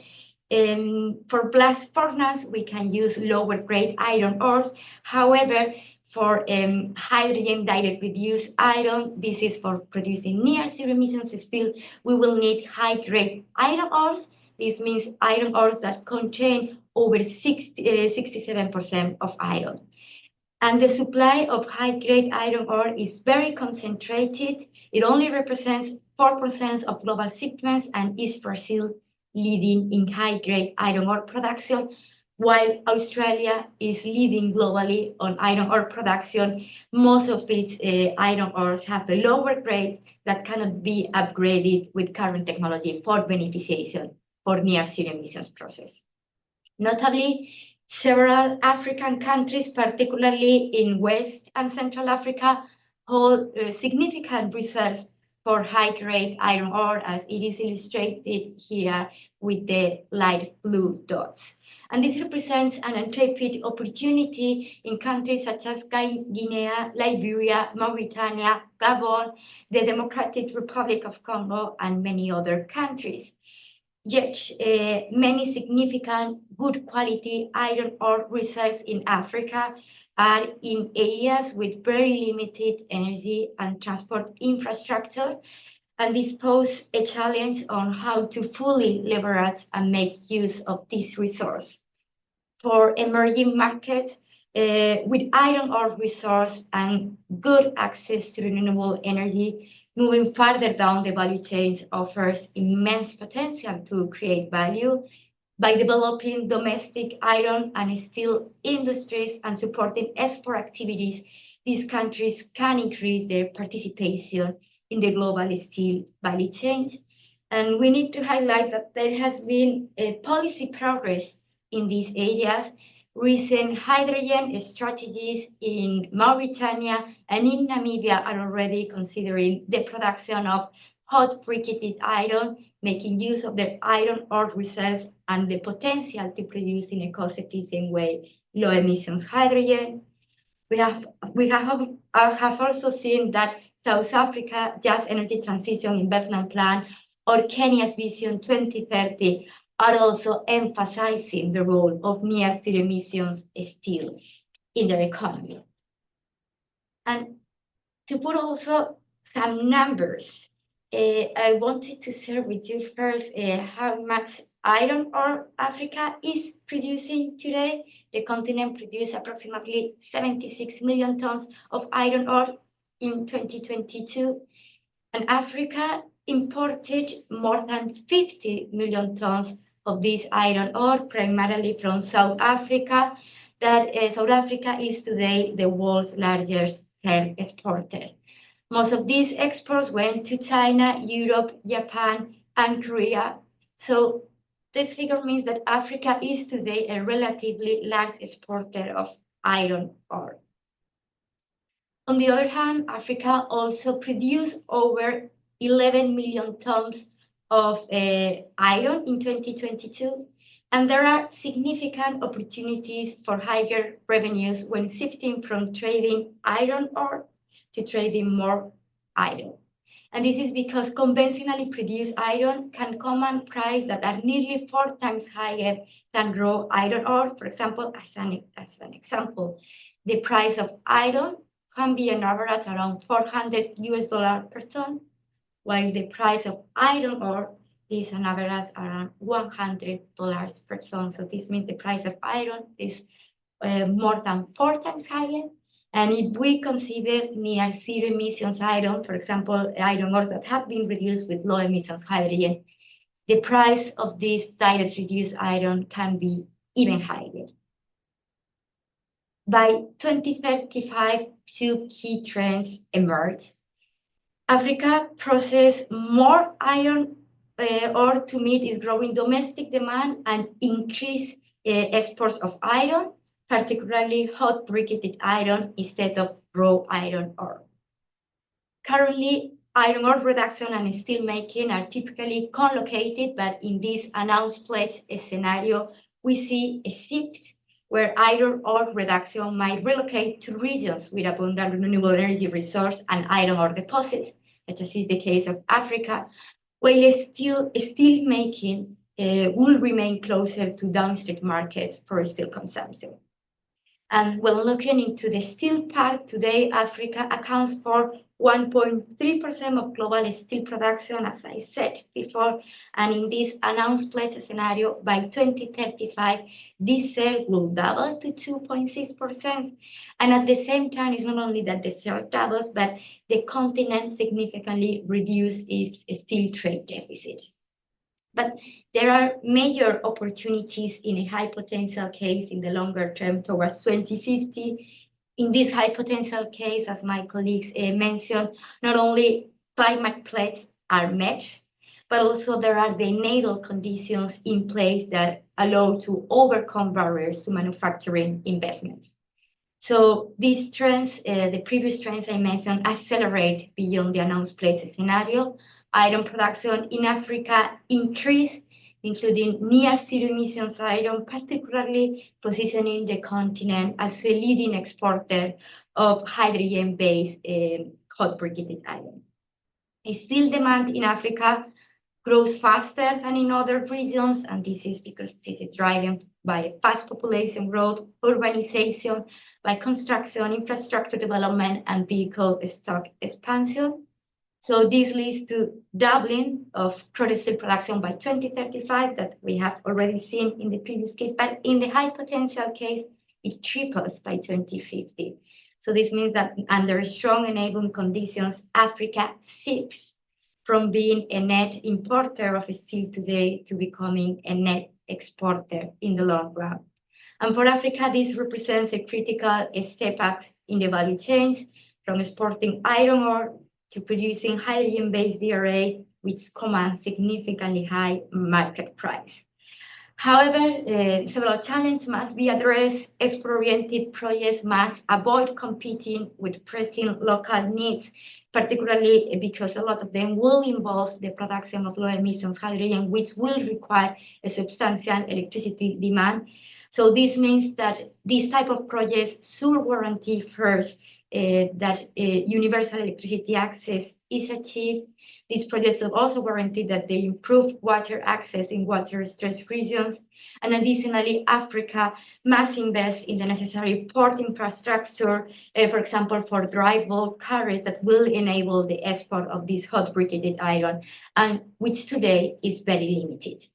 For blast furnace, we can use lower grade iron ores. However, for hydrogen direct reduced iron, this is for producing near zero emissions steel, we will need high grade iron ores. This means iron ores that contain over 67% of iron. And the supply of high-grade iron ore is very concentrated. It only represents 4% of global shipments and is Brazil leading in high-grade iron ore production, while Australia is leading globally on iron ore production. Most of its iron ores have a lower grade that cannot be upgraded with current technology for beneficiation for near zero emissions process. Notably, several African countries, particularly in West and Central Africa, hold significant reserves for high-grade iron ore, as it is illustrated here with the light blue dots. And this represents an untapped opportunity in countries such as Guinea, Liberia, Mauritania, Gabon, the Democratic Republic of Congo, and many other countries. Yet, many significant good quality iron ore reserves in Africa are in areas with very limited energy and transport infrastructure, and this poses a challenge on how to fully leverage and make use of this resource. For emerging markets, with iron ore resource and good access to renewable energy, moving further down the value chains offers immense potential to create value. By developing domestic iron and steel industries and supporting export activities, these countries can increase their participation in the global steel value chain. And we need to highlight that there has been a policy progress in these areas. Recent hydrogen strategies in Mauritania and in Namibia are already considering the production of hot briquetted iron, making use of their iron ore reserves and the potential to produce in a cost-efficient way low emissions hydrogen. We have also seen that South Africa Just Energy Transition Investment Plan or Kenya's Vision 2030 are also emphasizing the role of near zero emissions steel in their economy. And to put also some numbers, I wanted to share with you first how much iron ore Africa is producing today. The continent produced approximately 76 million tons of iron ore in 2022, and Africa imported more than 50 million tons of this iron ore, primarily from South Africa. South Africa is today the world's largest steel exporter. Most of these exports went to China, Europe, Japan, and Korea. So this figure means that Africa is today a relatively large exporter of iron ore. On the other hand, Africa also produced over 11 million tons of iron in 2022, and there are significant opportunities for higher revenues when shifting from trading iron ore to trading more iron. And this is because conventionally produced iron can command prices that are nearly 4 times higher than raw iron ore. For example, as an example, the price of iron can be an average around $400 per ton, while the price of iron ore is an average around $100 per ton. So this means the price of iron is more than 4 times higher. And if we consider near zero emissions iron, for example, iron ores that have been reduced with low emissions hydrogen, the price of this direct reduced iron can be even higher. By 2035, two key trends emerge. Africa processes more iron ore to meet its growing domestic demand and increase exports of iron, particularly hot briquetted iron instead of raw iron ore. Currently, iron ore production and steel making are typically co-located, but in this announced pledge scenario, we see a shift where iron ore production might relocate to regions with abundant renewable energy resource and iron ore deposits, such as is the case of Africa, while steel making will remain closer to downstream markets for steel consumption. And when looking into the steel part, today Africa accounts for 1.3% of global steel production, as I said before. And in this announced pledge scenario, by 2035, this share will double to 2.6%. And at the same time, it's not only that the share doubles, but the continent significantly reduces its steel trade deficit. But there are major opportunities in a high potential case in the longer term towards 2050. In this high potential case, as my colleagues mentioned, not only climate pledges are met, but also there are the enabling conditions in place that allow to overcome barriers to manufacturing investments. So these trends, the previous trends I mentioned, accelerate beyond the announced pledge scenario. Iron production in Africa increased, including near zero emissions iron, particularly positioning the continent as the leading exporter of hydrogen-based hot briquetted iron. Steel demand in Africa grows faster than in other regions, and this is because this is driven by fast population growth, urbanization, by construction, infrastructure development, and vehicle stock expansion. So this leads to doubling of crude steel production by 2035 that we have already seen in the previous case, but in the high potential case, it triples by 2050. So this means that under strong enabling conditions, Africa shifts from being a net importer of steel today to becoming a net exporter in the long run. And for Africa, this represents a critical step up in the value chains from exporting iron ore to producing hydrogen-based DRA, which commands significantly high market price. However, several challenges must be addressed. Export-oriented projects must avoid competing with pressing local needs, particularly because a lot of them will involve the production of low emissions hydrogen, which will require a substantial electricity demand. So this means that these type of projects should guarantee first that universal electricity access is achieved. These projects will also guarantee that they improve water access in water-stressed regions. And additionally, Africa must invest in the necessary port infrastructure, for example, for dry bulk carriers that will enable the export of this hot briquetted iron, and which today is very limited.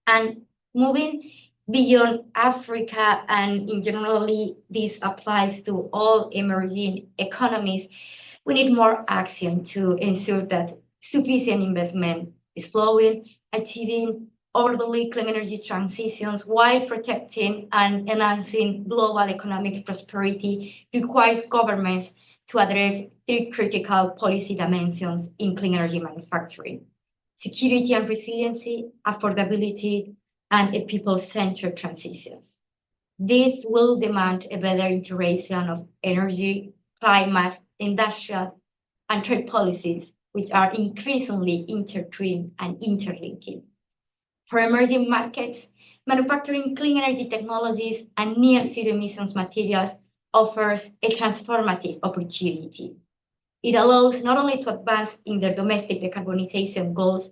And moving beyond Africa, and in generally this applies to all emerging economies, we need more action to ensure that sufficient investment is flowing, achieving orderly clean energy transitions while protecting and enhancing global economic prosperity requires governments to address three critical policy dimensions in clean energy manufacturing: security and resiliency, affordability, and a people-centered transitions. This will demand a better integration of energy, climate, industrial, and trade policies, which are increasingly intertwined and interlinking. For emerging markets, manufacturing clean energy technologies and near zero emissions materials offers a transformative opportunity. It allows not only to advance in their domestic decarbonization goals,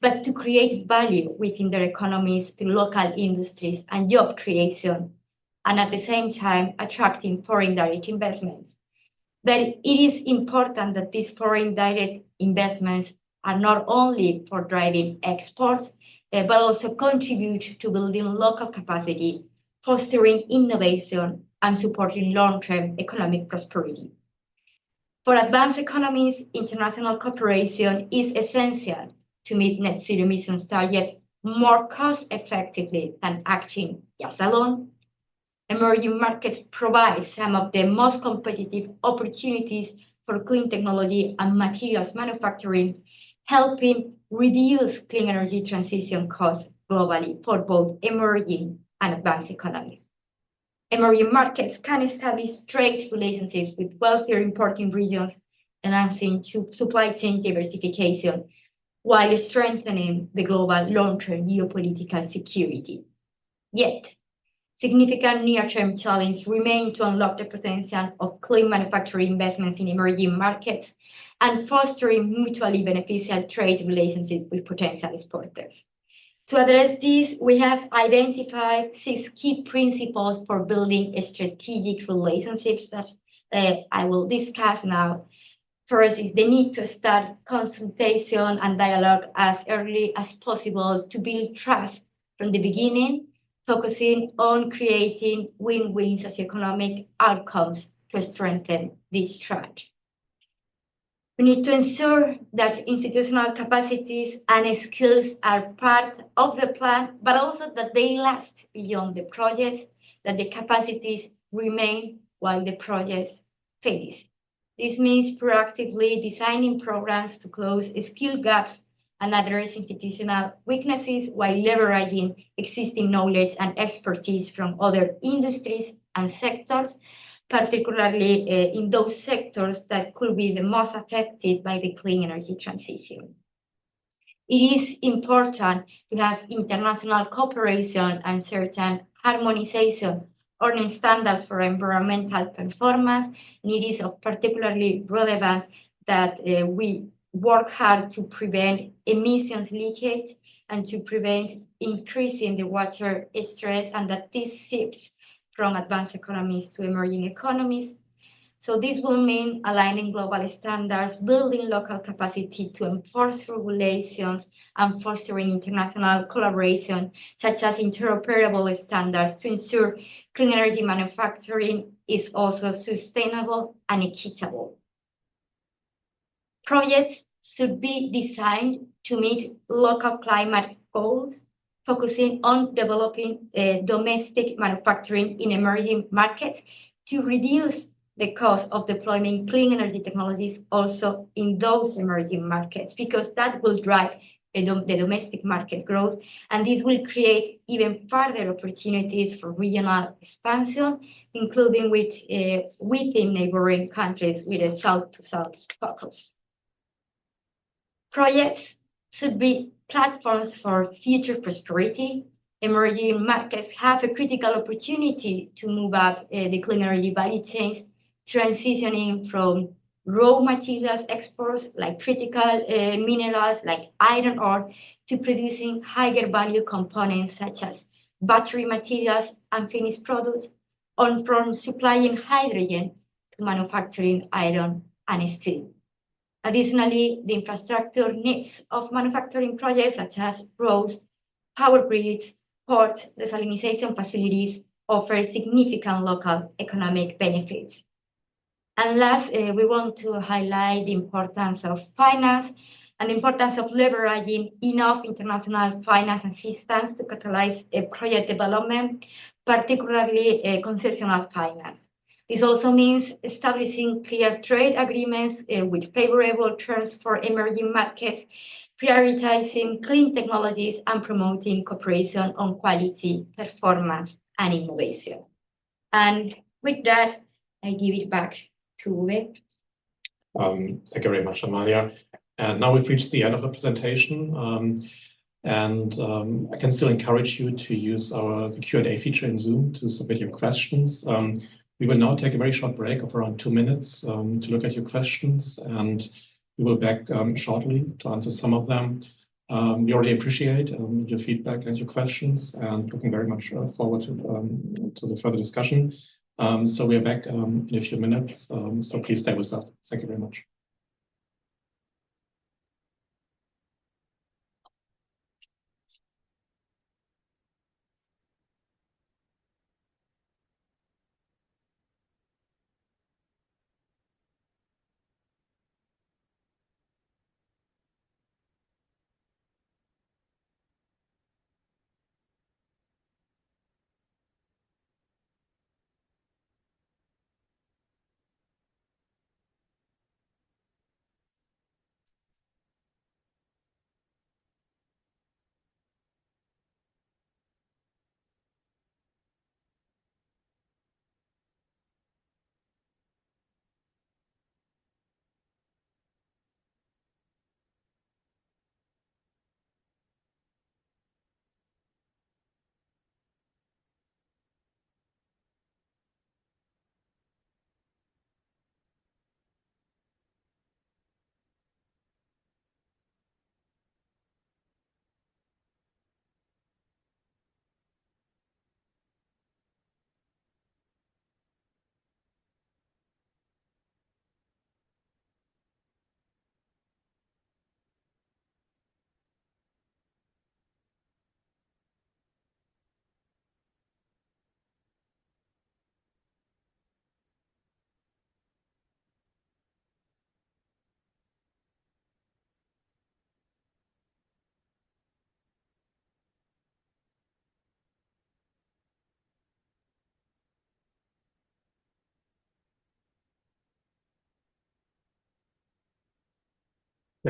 but to create value within their economies through local industries and job creation, and at the same time attracting foreign direct investments. But it is important that these foreign direct investments are not only for driving exports, but also contribute to building local capacity, fostering innovation, and supporting long-term economic prosperity. For advanced economies, international cooperation is essential to meet net zero emissions target more cost effectively than acting just alone. Emerging markets provide some of the most competitive opportunities for clean technology and materials manufacturing, helping reduce clean energy transition costs globally for both emerging and advanced economies. Emerging markets can establish trade relationships with wealthier importing regions, enhancing supply chain diversification, while strengthening the global long-term geopolitical security. Yet, significant near-term challenges remain to unlock the potential of clean manufacturing investments in emerging markets and fostering mutually beneficial trade relationships with potential exporters. To address this, we have identified 6 key principles for building strategic relationships that I will discuss now. First is the need to start consultation and dialogue as early as possible to build trust from the beginning, focusing on creating win-win socioeconomic outcomes to strengthen this trust. We need to ensure that institutional capacities and skills are part of the plan, but also that they last beyond the project, that the capacities remain while the project finish. This means proactively designing programs to close skill gaps and address institutional weaknesses while leveraging existing knowledge and expertise from other industries and sectors, particularly in those sectors that could be the most affected by the clean energy transition. It is important to have international cooperation and certain harmonization on standards for environmental performance, and it is of particularly relevance that we work hard to prevent emissions leakage and to prevent increasing the water stress, and that this shifts from advanced economies to emerging economies. So this will mean aligning global standards, building local capacity to enforce regulations, and fostering international collaboration, such as interoperable standards to ensure clean energy manufacturing is also sustainable and equitable. Projects should be designed to meet local climate goals, focusing on developing domestic manufacturing in emerging markets to reduce the cost of deploying clean energy technologies also in those emerging markets, because that will drive the domestic market growth, and this will create even further opportunities for regional expansion, including within neighboring countries with a south-to-south focus. Projects should be platforms for future prosperity. Emerging markets have a critical opportunity to move up the clean energy value chains, transitioning from raw materials exports like critical minerals like iron ore to producing higher value components such as battery materials and finished products, on from supplying hydrogen to manufacturing iron and steel. Additionally, the infrastructure needs of manufacturing projects such as roads, power grids, ports, desalination facilities offer significant local economic benefits. And last, we want to highlight the importance of finance and the importance of leveraging enough international finance assistance to catalyze project development, particularly concessional finance. This also means establishing clear trade agreements with favorable terms for emerging markets, prioritizing clean technologies, and promoting cooperation on quality, performance, and innovation. And with that, I give it back to Uwe.
Thank you very much, Amalia. And now we've reached the end of the presentation. I can still encourage you to use the Q&A feature in Zoom to submit your questions. We will now take a very short break of around 2 minutes to look at your questions, and we will be back shortly to answer some of them. We already appreciate your feedback and your questions, and looking very much forward to the further discussion. So we are back in a few minutes, so please stay with us. Thank you very much.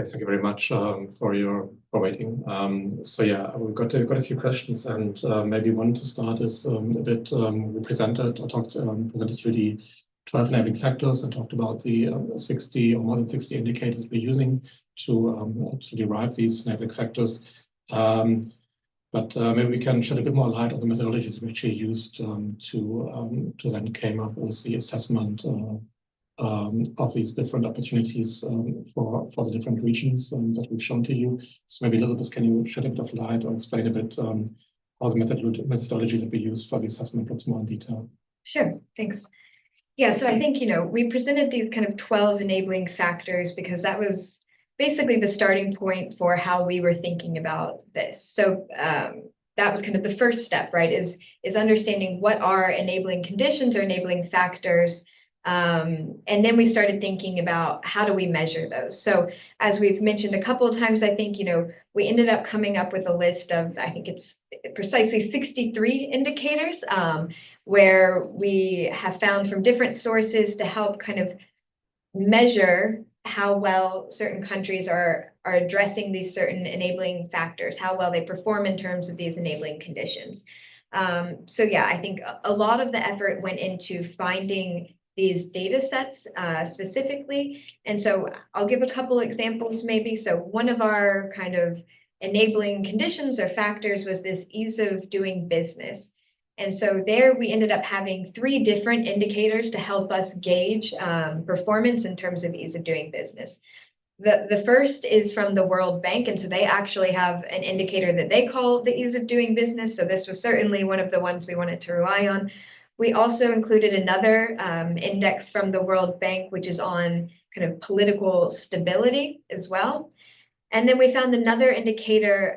Yes, thank you very much for waiting. So yeah, we've got a few questions, and maybe one to start is a bit we presented you the 12 enabling factors and talked about the 60 or more than 60 indicators we're using to derive these enabling factors. But maybe we can shed a bit more light on the methodologies we actually used to then came up with the assessment of these different opportunities for the different regions that we've shown to you. So maybe Elizabeth, can you shed a bit of light or explain a bit how the methodology that we use for the assessment looks more in detail?
Sure, thanks. Yeah, so I think, we presented these kind of 12 enabling factors because that was basically the starting point for how we were thinking about this. So that was kind of the first step, right, is understanding what are enabling conditions or enabling factors. And then we started thinking about how do we measure those. So as we've mentioned a couple of times, I think, we ended up coming up with a list of, I think it's precisely 63 indicators where we have found from different sources to help kind of measure how well certain countries are addressing these certain enabling factors, how well they perform in terms of these enabling conditions. So yeah, I think a lot of the effort went into finding these data sets specifically. And so I'll give a couple examples maybe. So one of our kind of enabling conditions or factors was this ease of doing business. And so there we ended up having 3 different indicators to help us gauge performance in terms of ease of doing business. The first is from the World Bank, and so they actually have an indicator that they call the ease of doing business. So this was certainly one of the ones we wanted to rely on. We also included another index from the World Bank, which is on kind of political stability as well. And then we found another indicator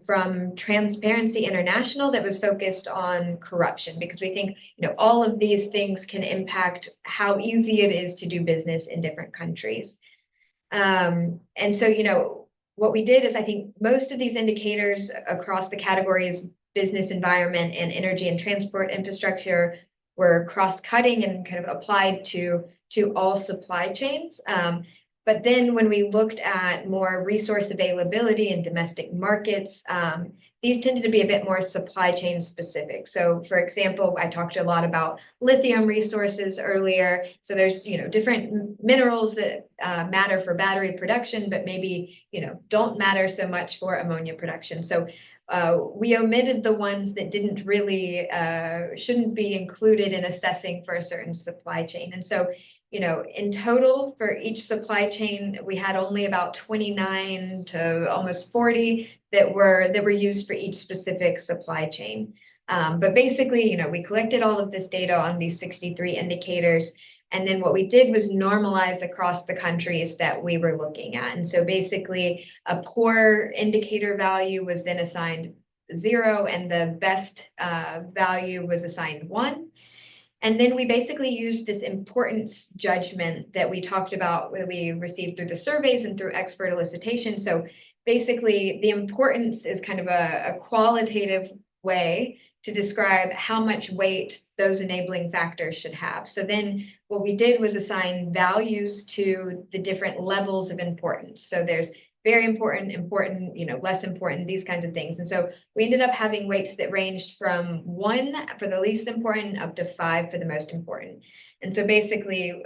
from Transparency International that was focused on corruption, because we think, all of these things can impact how easy it is to do business in different countries. And so, what we did is I think most of these indicators across the categories, business environment and energy and transport infrastructure, were cross-cutting and kind of applied to all supply chains. But then when we looked at more resource availability in domestic markets, these tended to be a bit more supply chain specific. So for example, I talked a lot about lithium resources earlier. So there's, different minerals that matter for battery production, but maybe, don't matter so much for ammonia production. So we omitted the ones that didn't really, shouldn't be included in assessing for a certain supply chain. And so, in total for each supply chain, we had only about 29 to almost 40 that were used for each specific supply chain. But basically, we collected all of this data on these 63 indicators. And then what we did was normalize across the countries that we were looking at. And so basically, a poor indicator value was then assigned 0, and the best value was assigned 1. And then we basically used this importance judgment that we talked about, that we received through the surveys and through expert elicitation. So basically, the importance is kind of a qualitative way to describe how much weight those enabling factors should have. So then what we did was assign values to the different levels of importance. So there's very important, less important, these kinds of things. And so we ended up having weights that ranged from 1 for the least important up to 5 for the most important. And so basically,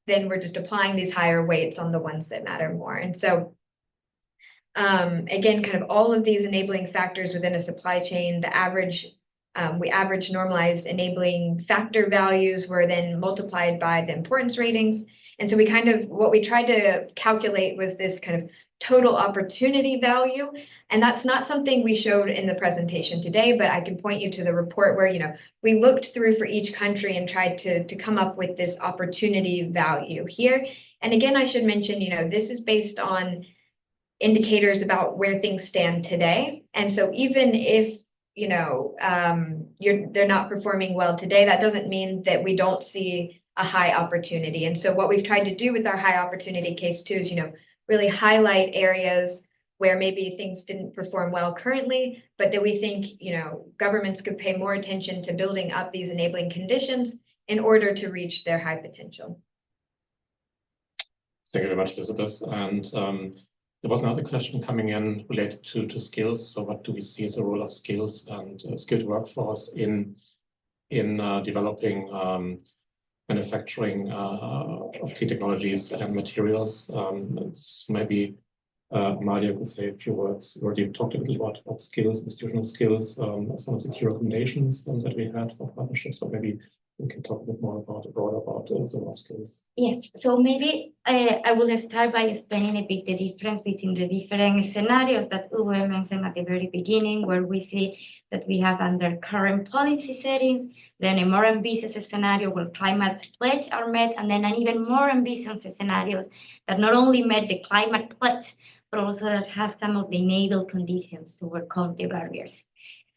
then we're just applying these higher weights on the ones that matter more. And so again, kind of all of these enabling factors within a supply chain, the average, we average normalized enabling factor values were then multiplied by the importance ratings. And so what we tried to calculate was this kind of total opportunity value. And that's not something we showed in the presentation today, but I can point you to the report where, we looked through for each country and tried to come up with this opportunity value here. And again, I should mention, this is based on indicators about where things stand today. And so even if they're not performing well today, that doesn't mean that we don't see a high opportunity. And so what we've tried to do with our high opportunity case too is, really highlight areas where maybe things didn't perform well currently, but that we think, governments could pay more attention to building up these enabling conditions in order to reach their high potential.
Thank you very much, Elizabeth. And there was another question coming in related to skills. So what do we see as the role of skills and skilled workforce in developing manufacturing of clean technologies and materials? It's maybe Maria could say a few words. We already talked a little about skills, institutional skills, as one of the key recommendations that we had for partnerships. So maybe we can talk a bit more about the role of skills.
Yes, so maybe I will start by explaining a bit the difference between the different scenarios that Uwe mentioned at the very beginning, where we see that we have under current policy settings, then a more ambitious scenario where climate pledge are met, and then an even more ambitious scenarios that not only met the climate pledge, but also that have some of the enable conditions to overcome the barriers.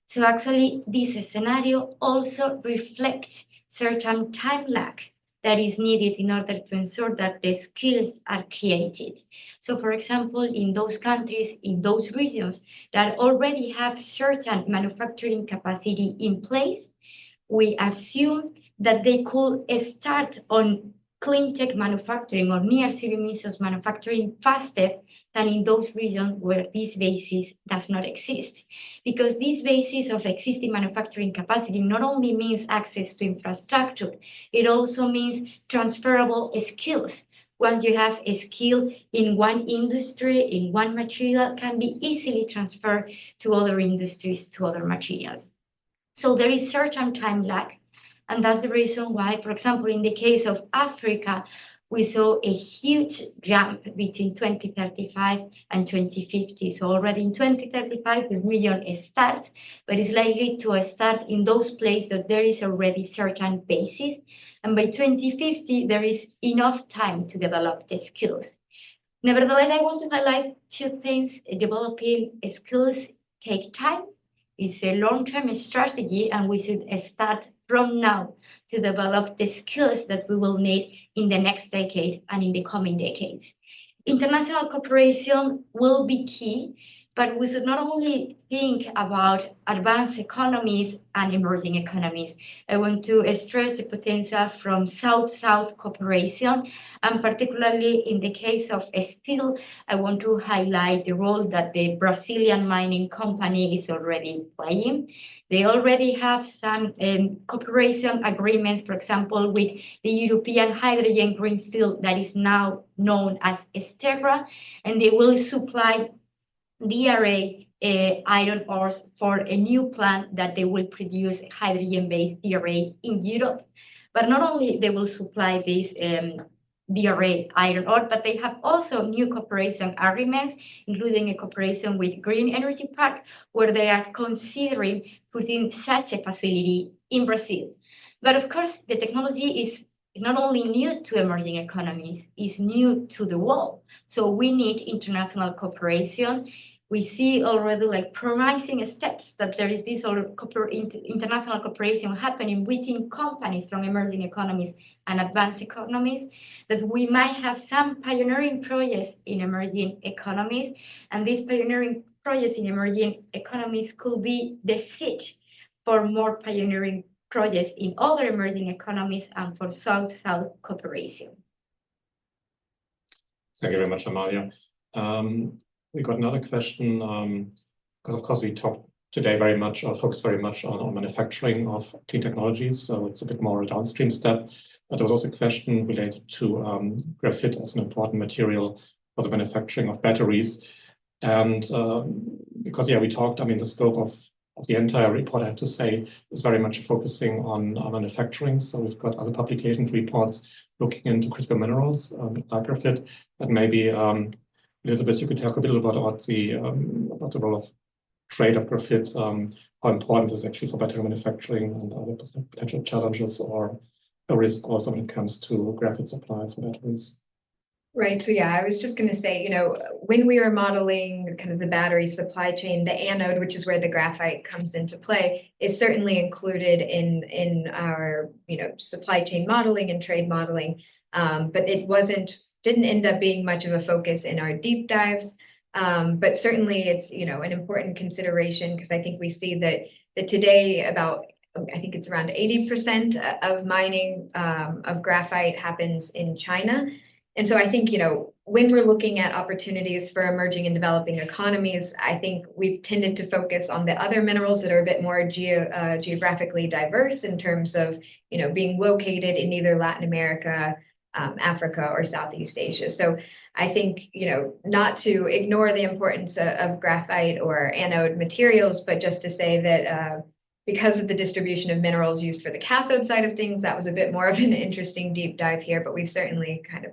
So actually, this scenario also reflects certain time lag that is needed in order to ensure that the skills are created. So for example, in those countries, in those regions that already have certain manufacturing capacity in place, we assume that they could start on clean tech manufacturing or near zero emissions manufacturing faster than in those regions where this basis does not exist. Because this basis of existing manufacturing capacity not only means access to infrastructure, it also means transferable skills. Once you have a skill in one industry, in one material, can be easily transferred to other industries, to other materials. So there is certain time lag. And that's the reason why, for example, in the case of Africa, we saw a huge jump between 2035 and 2050. So already in 2035, the region starts, but it's likely to start in those places that there is already certain basis. And by 2050, there is enough time to develop the skills. Nevertheless, I want to highlight two things. Developing skills take time. It's a long-term strategy, and we should start from now to develop the skills that we will need in the next decade and in the coming decades. International cooperation will be key, but we should not only think about advanced economies and emerging economies. I want to stress the potential from South-South cooperation, and particularly in the case of steel, I want to highlight the role that the Brazilian mining company is already playing. They already have some cooperation agreements, for example, with the European hydrogen green steel that is now known as Stegra, and they will supply DRA iron ores for a new plant that they will produce hydrogen-based DRA in Europe. But not only they will supply this DRA iron ore, but they have also new cooperation agreements, including a cooperation with Green Energy Park, where they are considering putting such a facility in Brazil. But of course, the technology is not only new to emerging economies, it's new to the world. So we need international cooperation. We see already like promising steps that there is this international cooperation happening within companies from emerging economies and advanced economies, that we might have some pioneering projects in emerging economies. And these pioneering projects in emerging economies could be the seed for more pioneering projects in other emerging economies and for South-South cooperation.
Thank you very much, Amalia. We got another question, because of course we talked today very much, or focused very much on manufacturing of clean technologies, so it's a bit more a downstream step. But there was also a question related to graphite as an important material for the manufacturing of batteries. And because, yeah, we talked, I mean, the scope of the entire report, I have to say, is very much focusing on manufacturing. So we've got other publication reports looking into critical minerals like graphite, but maybe Elizabeth, you could talk a little bit about the role of trade of graphite, how important it is actually for battery manufacturing and other potential challenges or a risk also when it comes to graphite supply for batteries.
Right. So yeah, I was just going to say, you know, when we were modeling kind of the battery supply chain, the anode, which is where the graphite comes into play, is certainly included in our, you know, supply chain modeling and trade modeling. But it didn't end up being much of a focus in our deep dives. But certainly it's, you know, an important consideration, because I think we see that today I think it's around 80% of mining of graphite happens in China. And so I think, when we're looking at opportunities for emerging and developing economies, I think we've tended to focus on the other minerals that are a bit more geographically diverse in terms of, being located in either Latin America, Africa, or Southeast Asia. So I think, not to ignore the importance of graphite or anode materials, but just to say that because of the distribution of minerals used for the cathode side of things, that was a bit more of an interesting deep dive here, but we've certainly kind of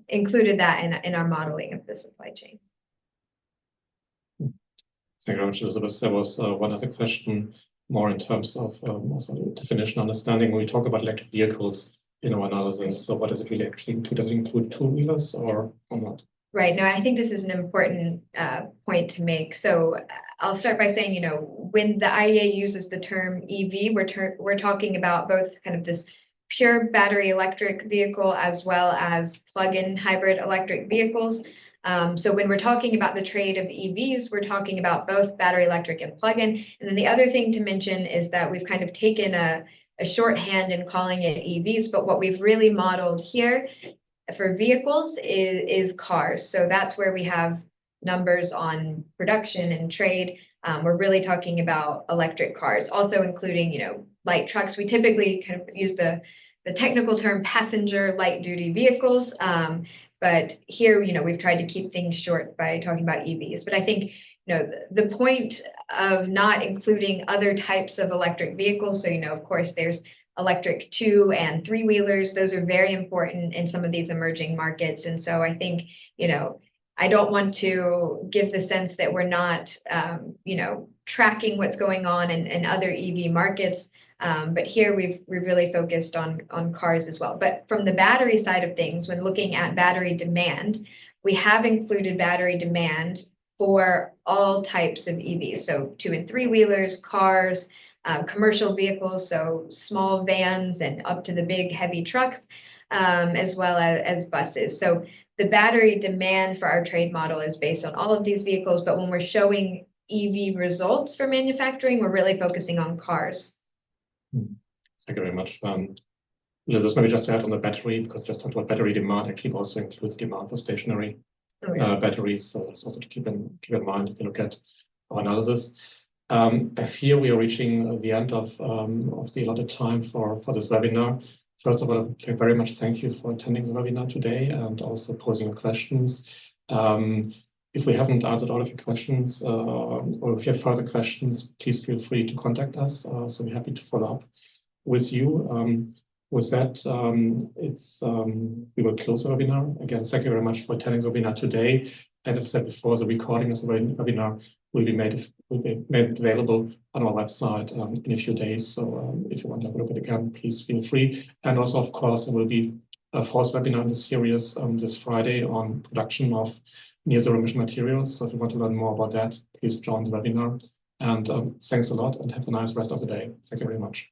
included that in our modeling of the supply chain.
Thank you very much, Elizabeth. There was one other question more in terms of also definition understanding. When we talk about electric vehicles in our analysis, so what does it really actually include? Does it include two-wheelers or not?
Right. No, I think this is an important point to make. So I'll start by saying, when the IEA uses the term EV, we're talking about both kind of this pure battery electric vehicle as well as plug-in hybrid electric vehicles. So when we're talking about the trade of EVs, we're talking about both battery electric and plug-in. And then the other thing to mention is that we've kind of taken a shorthand in calling it EVs, but what we've really modeled here for vehicles is cars. So that's where we have numbers on production and trade. We're really talking about electric cars, also including, light trucks. We typically kind of use the technical term passenger light duty vehicles. But here, we've tried to keep things short by talking about EVs. But I think, the point of not including other types of electric vehicles, so, of course, there's electric 2- and 3-wheelers. Those are very important in some of these emerging markets. And so I think, I don't want to give the sense that we're not, tracking what's going on in other EV markets. But here we've really focused on cars as well. But from the battery side of things, when looking at battery demand, we have included battery demand for all types of EVs. So 2- and 3-wheelers, cars, commercial vehicles, so small vans and up to the big heavy trucks, as well as buses. So the battery demand for our trade model is based on all of these vehicles. But when we're showing EV results for manufacturing, we're really focusing on cars.
Thank you very much. Elizabeth, maybe just to add on the battery, because just talked about battery demand actually also includes demand for stationary batteries. So it's also to keep in mind if you look at our analysis. I fear we are reaching the end of the allotted time for this webinar. First of all, I very much thank you for attending the webinar today and also posing your questions. If we haven't answered all of your questions, or if you have further questions, please feel free to contact us. So we're happy to follow up with you. With that, we will close the webinar. Again, thank you very much for attending the webinar today. And as I said before, the recording of the webinar will be made available on our website in a few days. So if you want to have a look at it again, please feel free. And also, of course, there will be a fourth webinar in the series this Friday on production of near-zero emission materials. So if you want to learn more about that, please join the webinar. And thanks a lot and have a nice rest of the day. Thank you very much.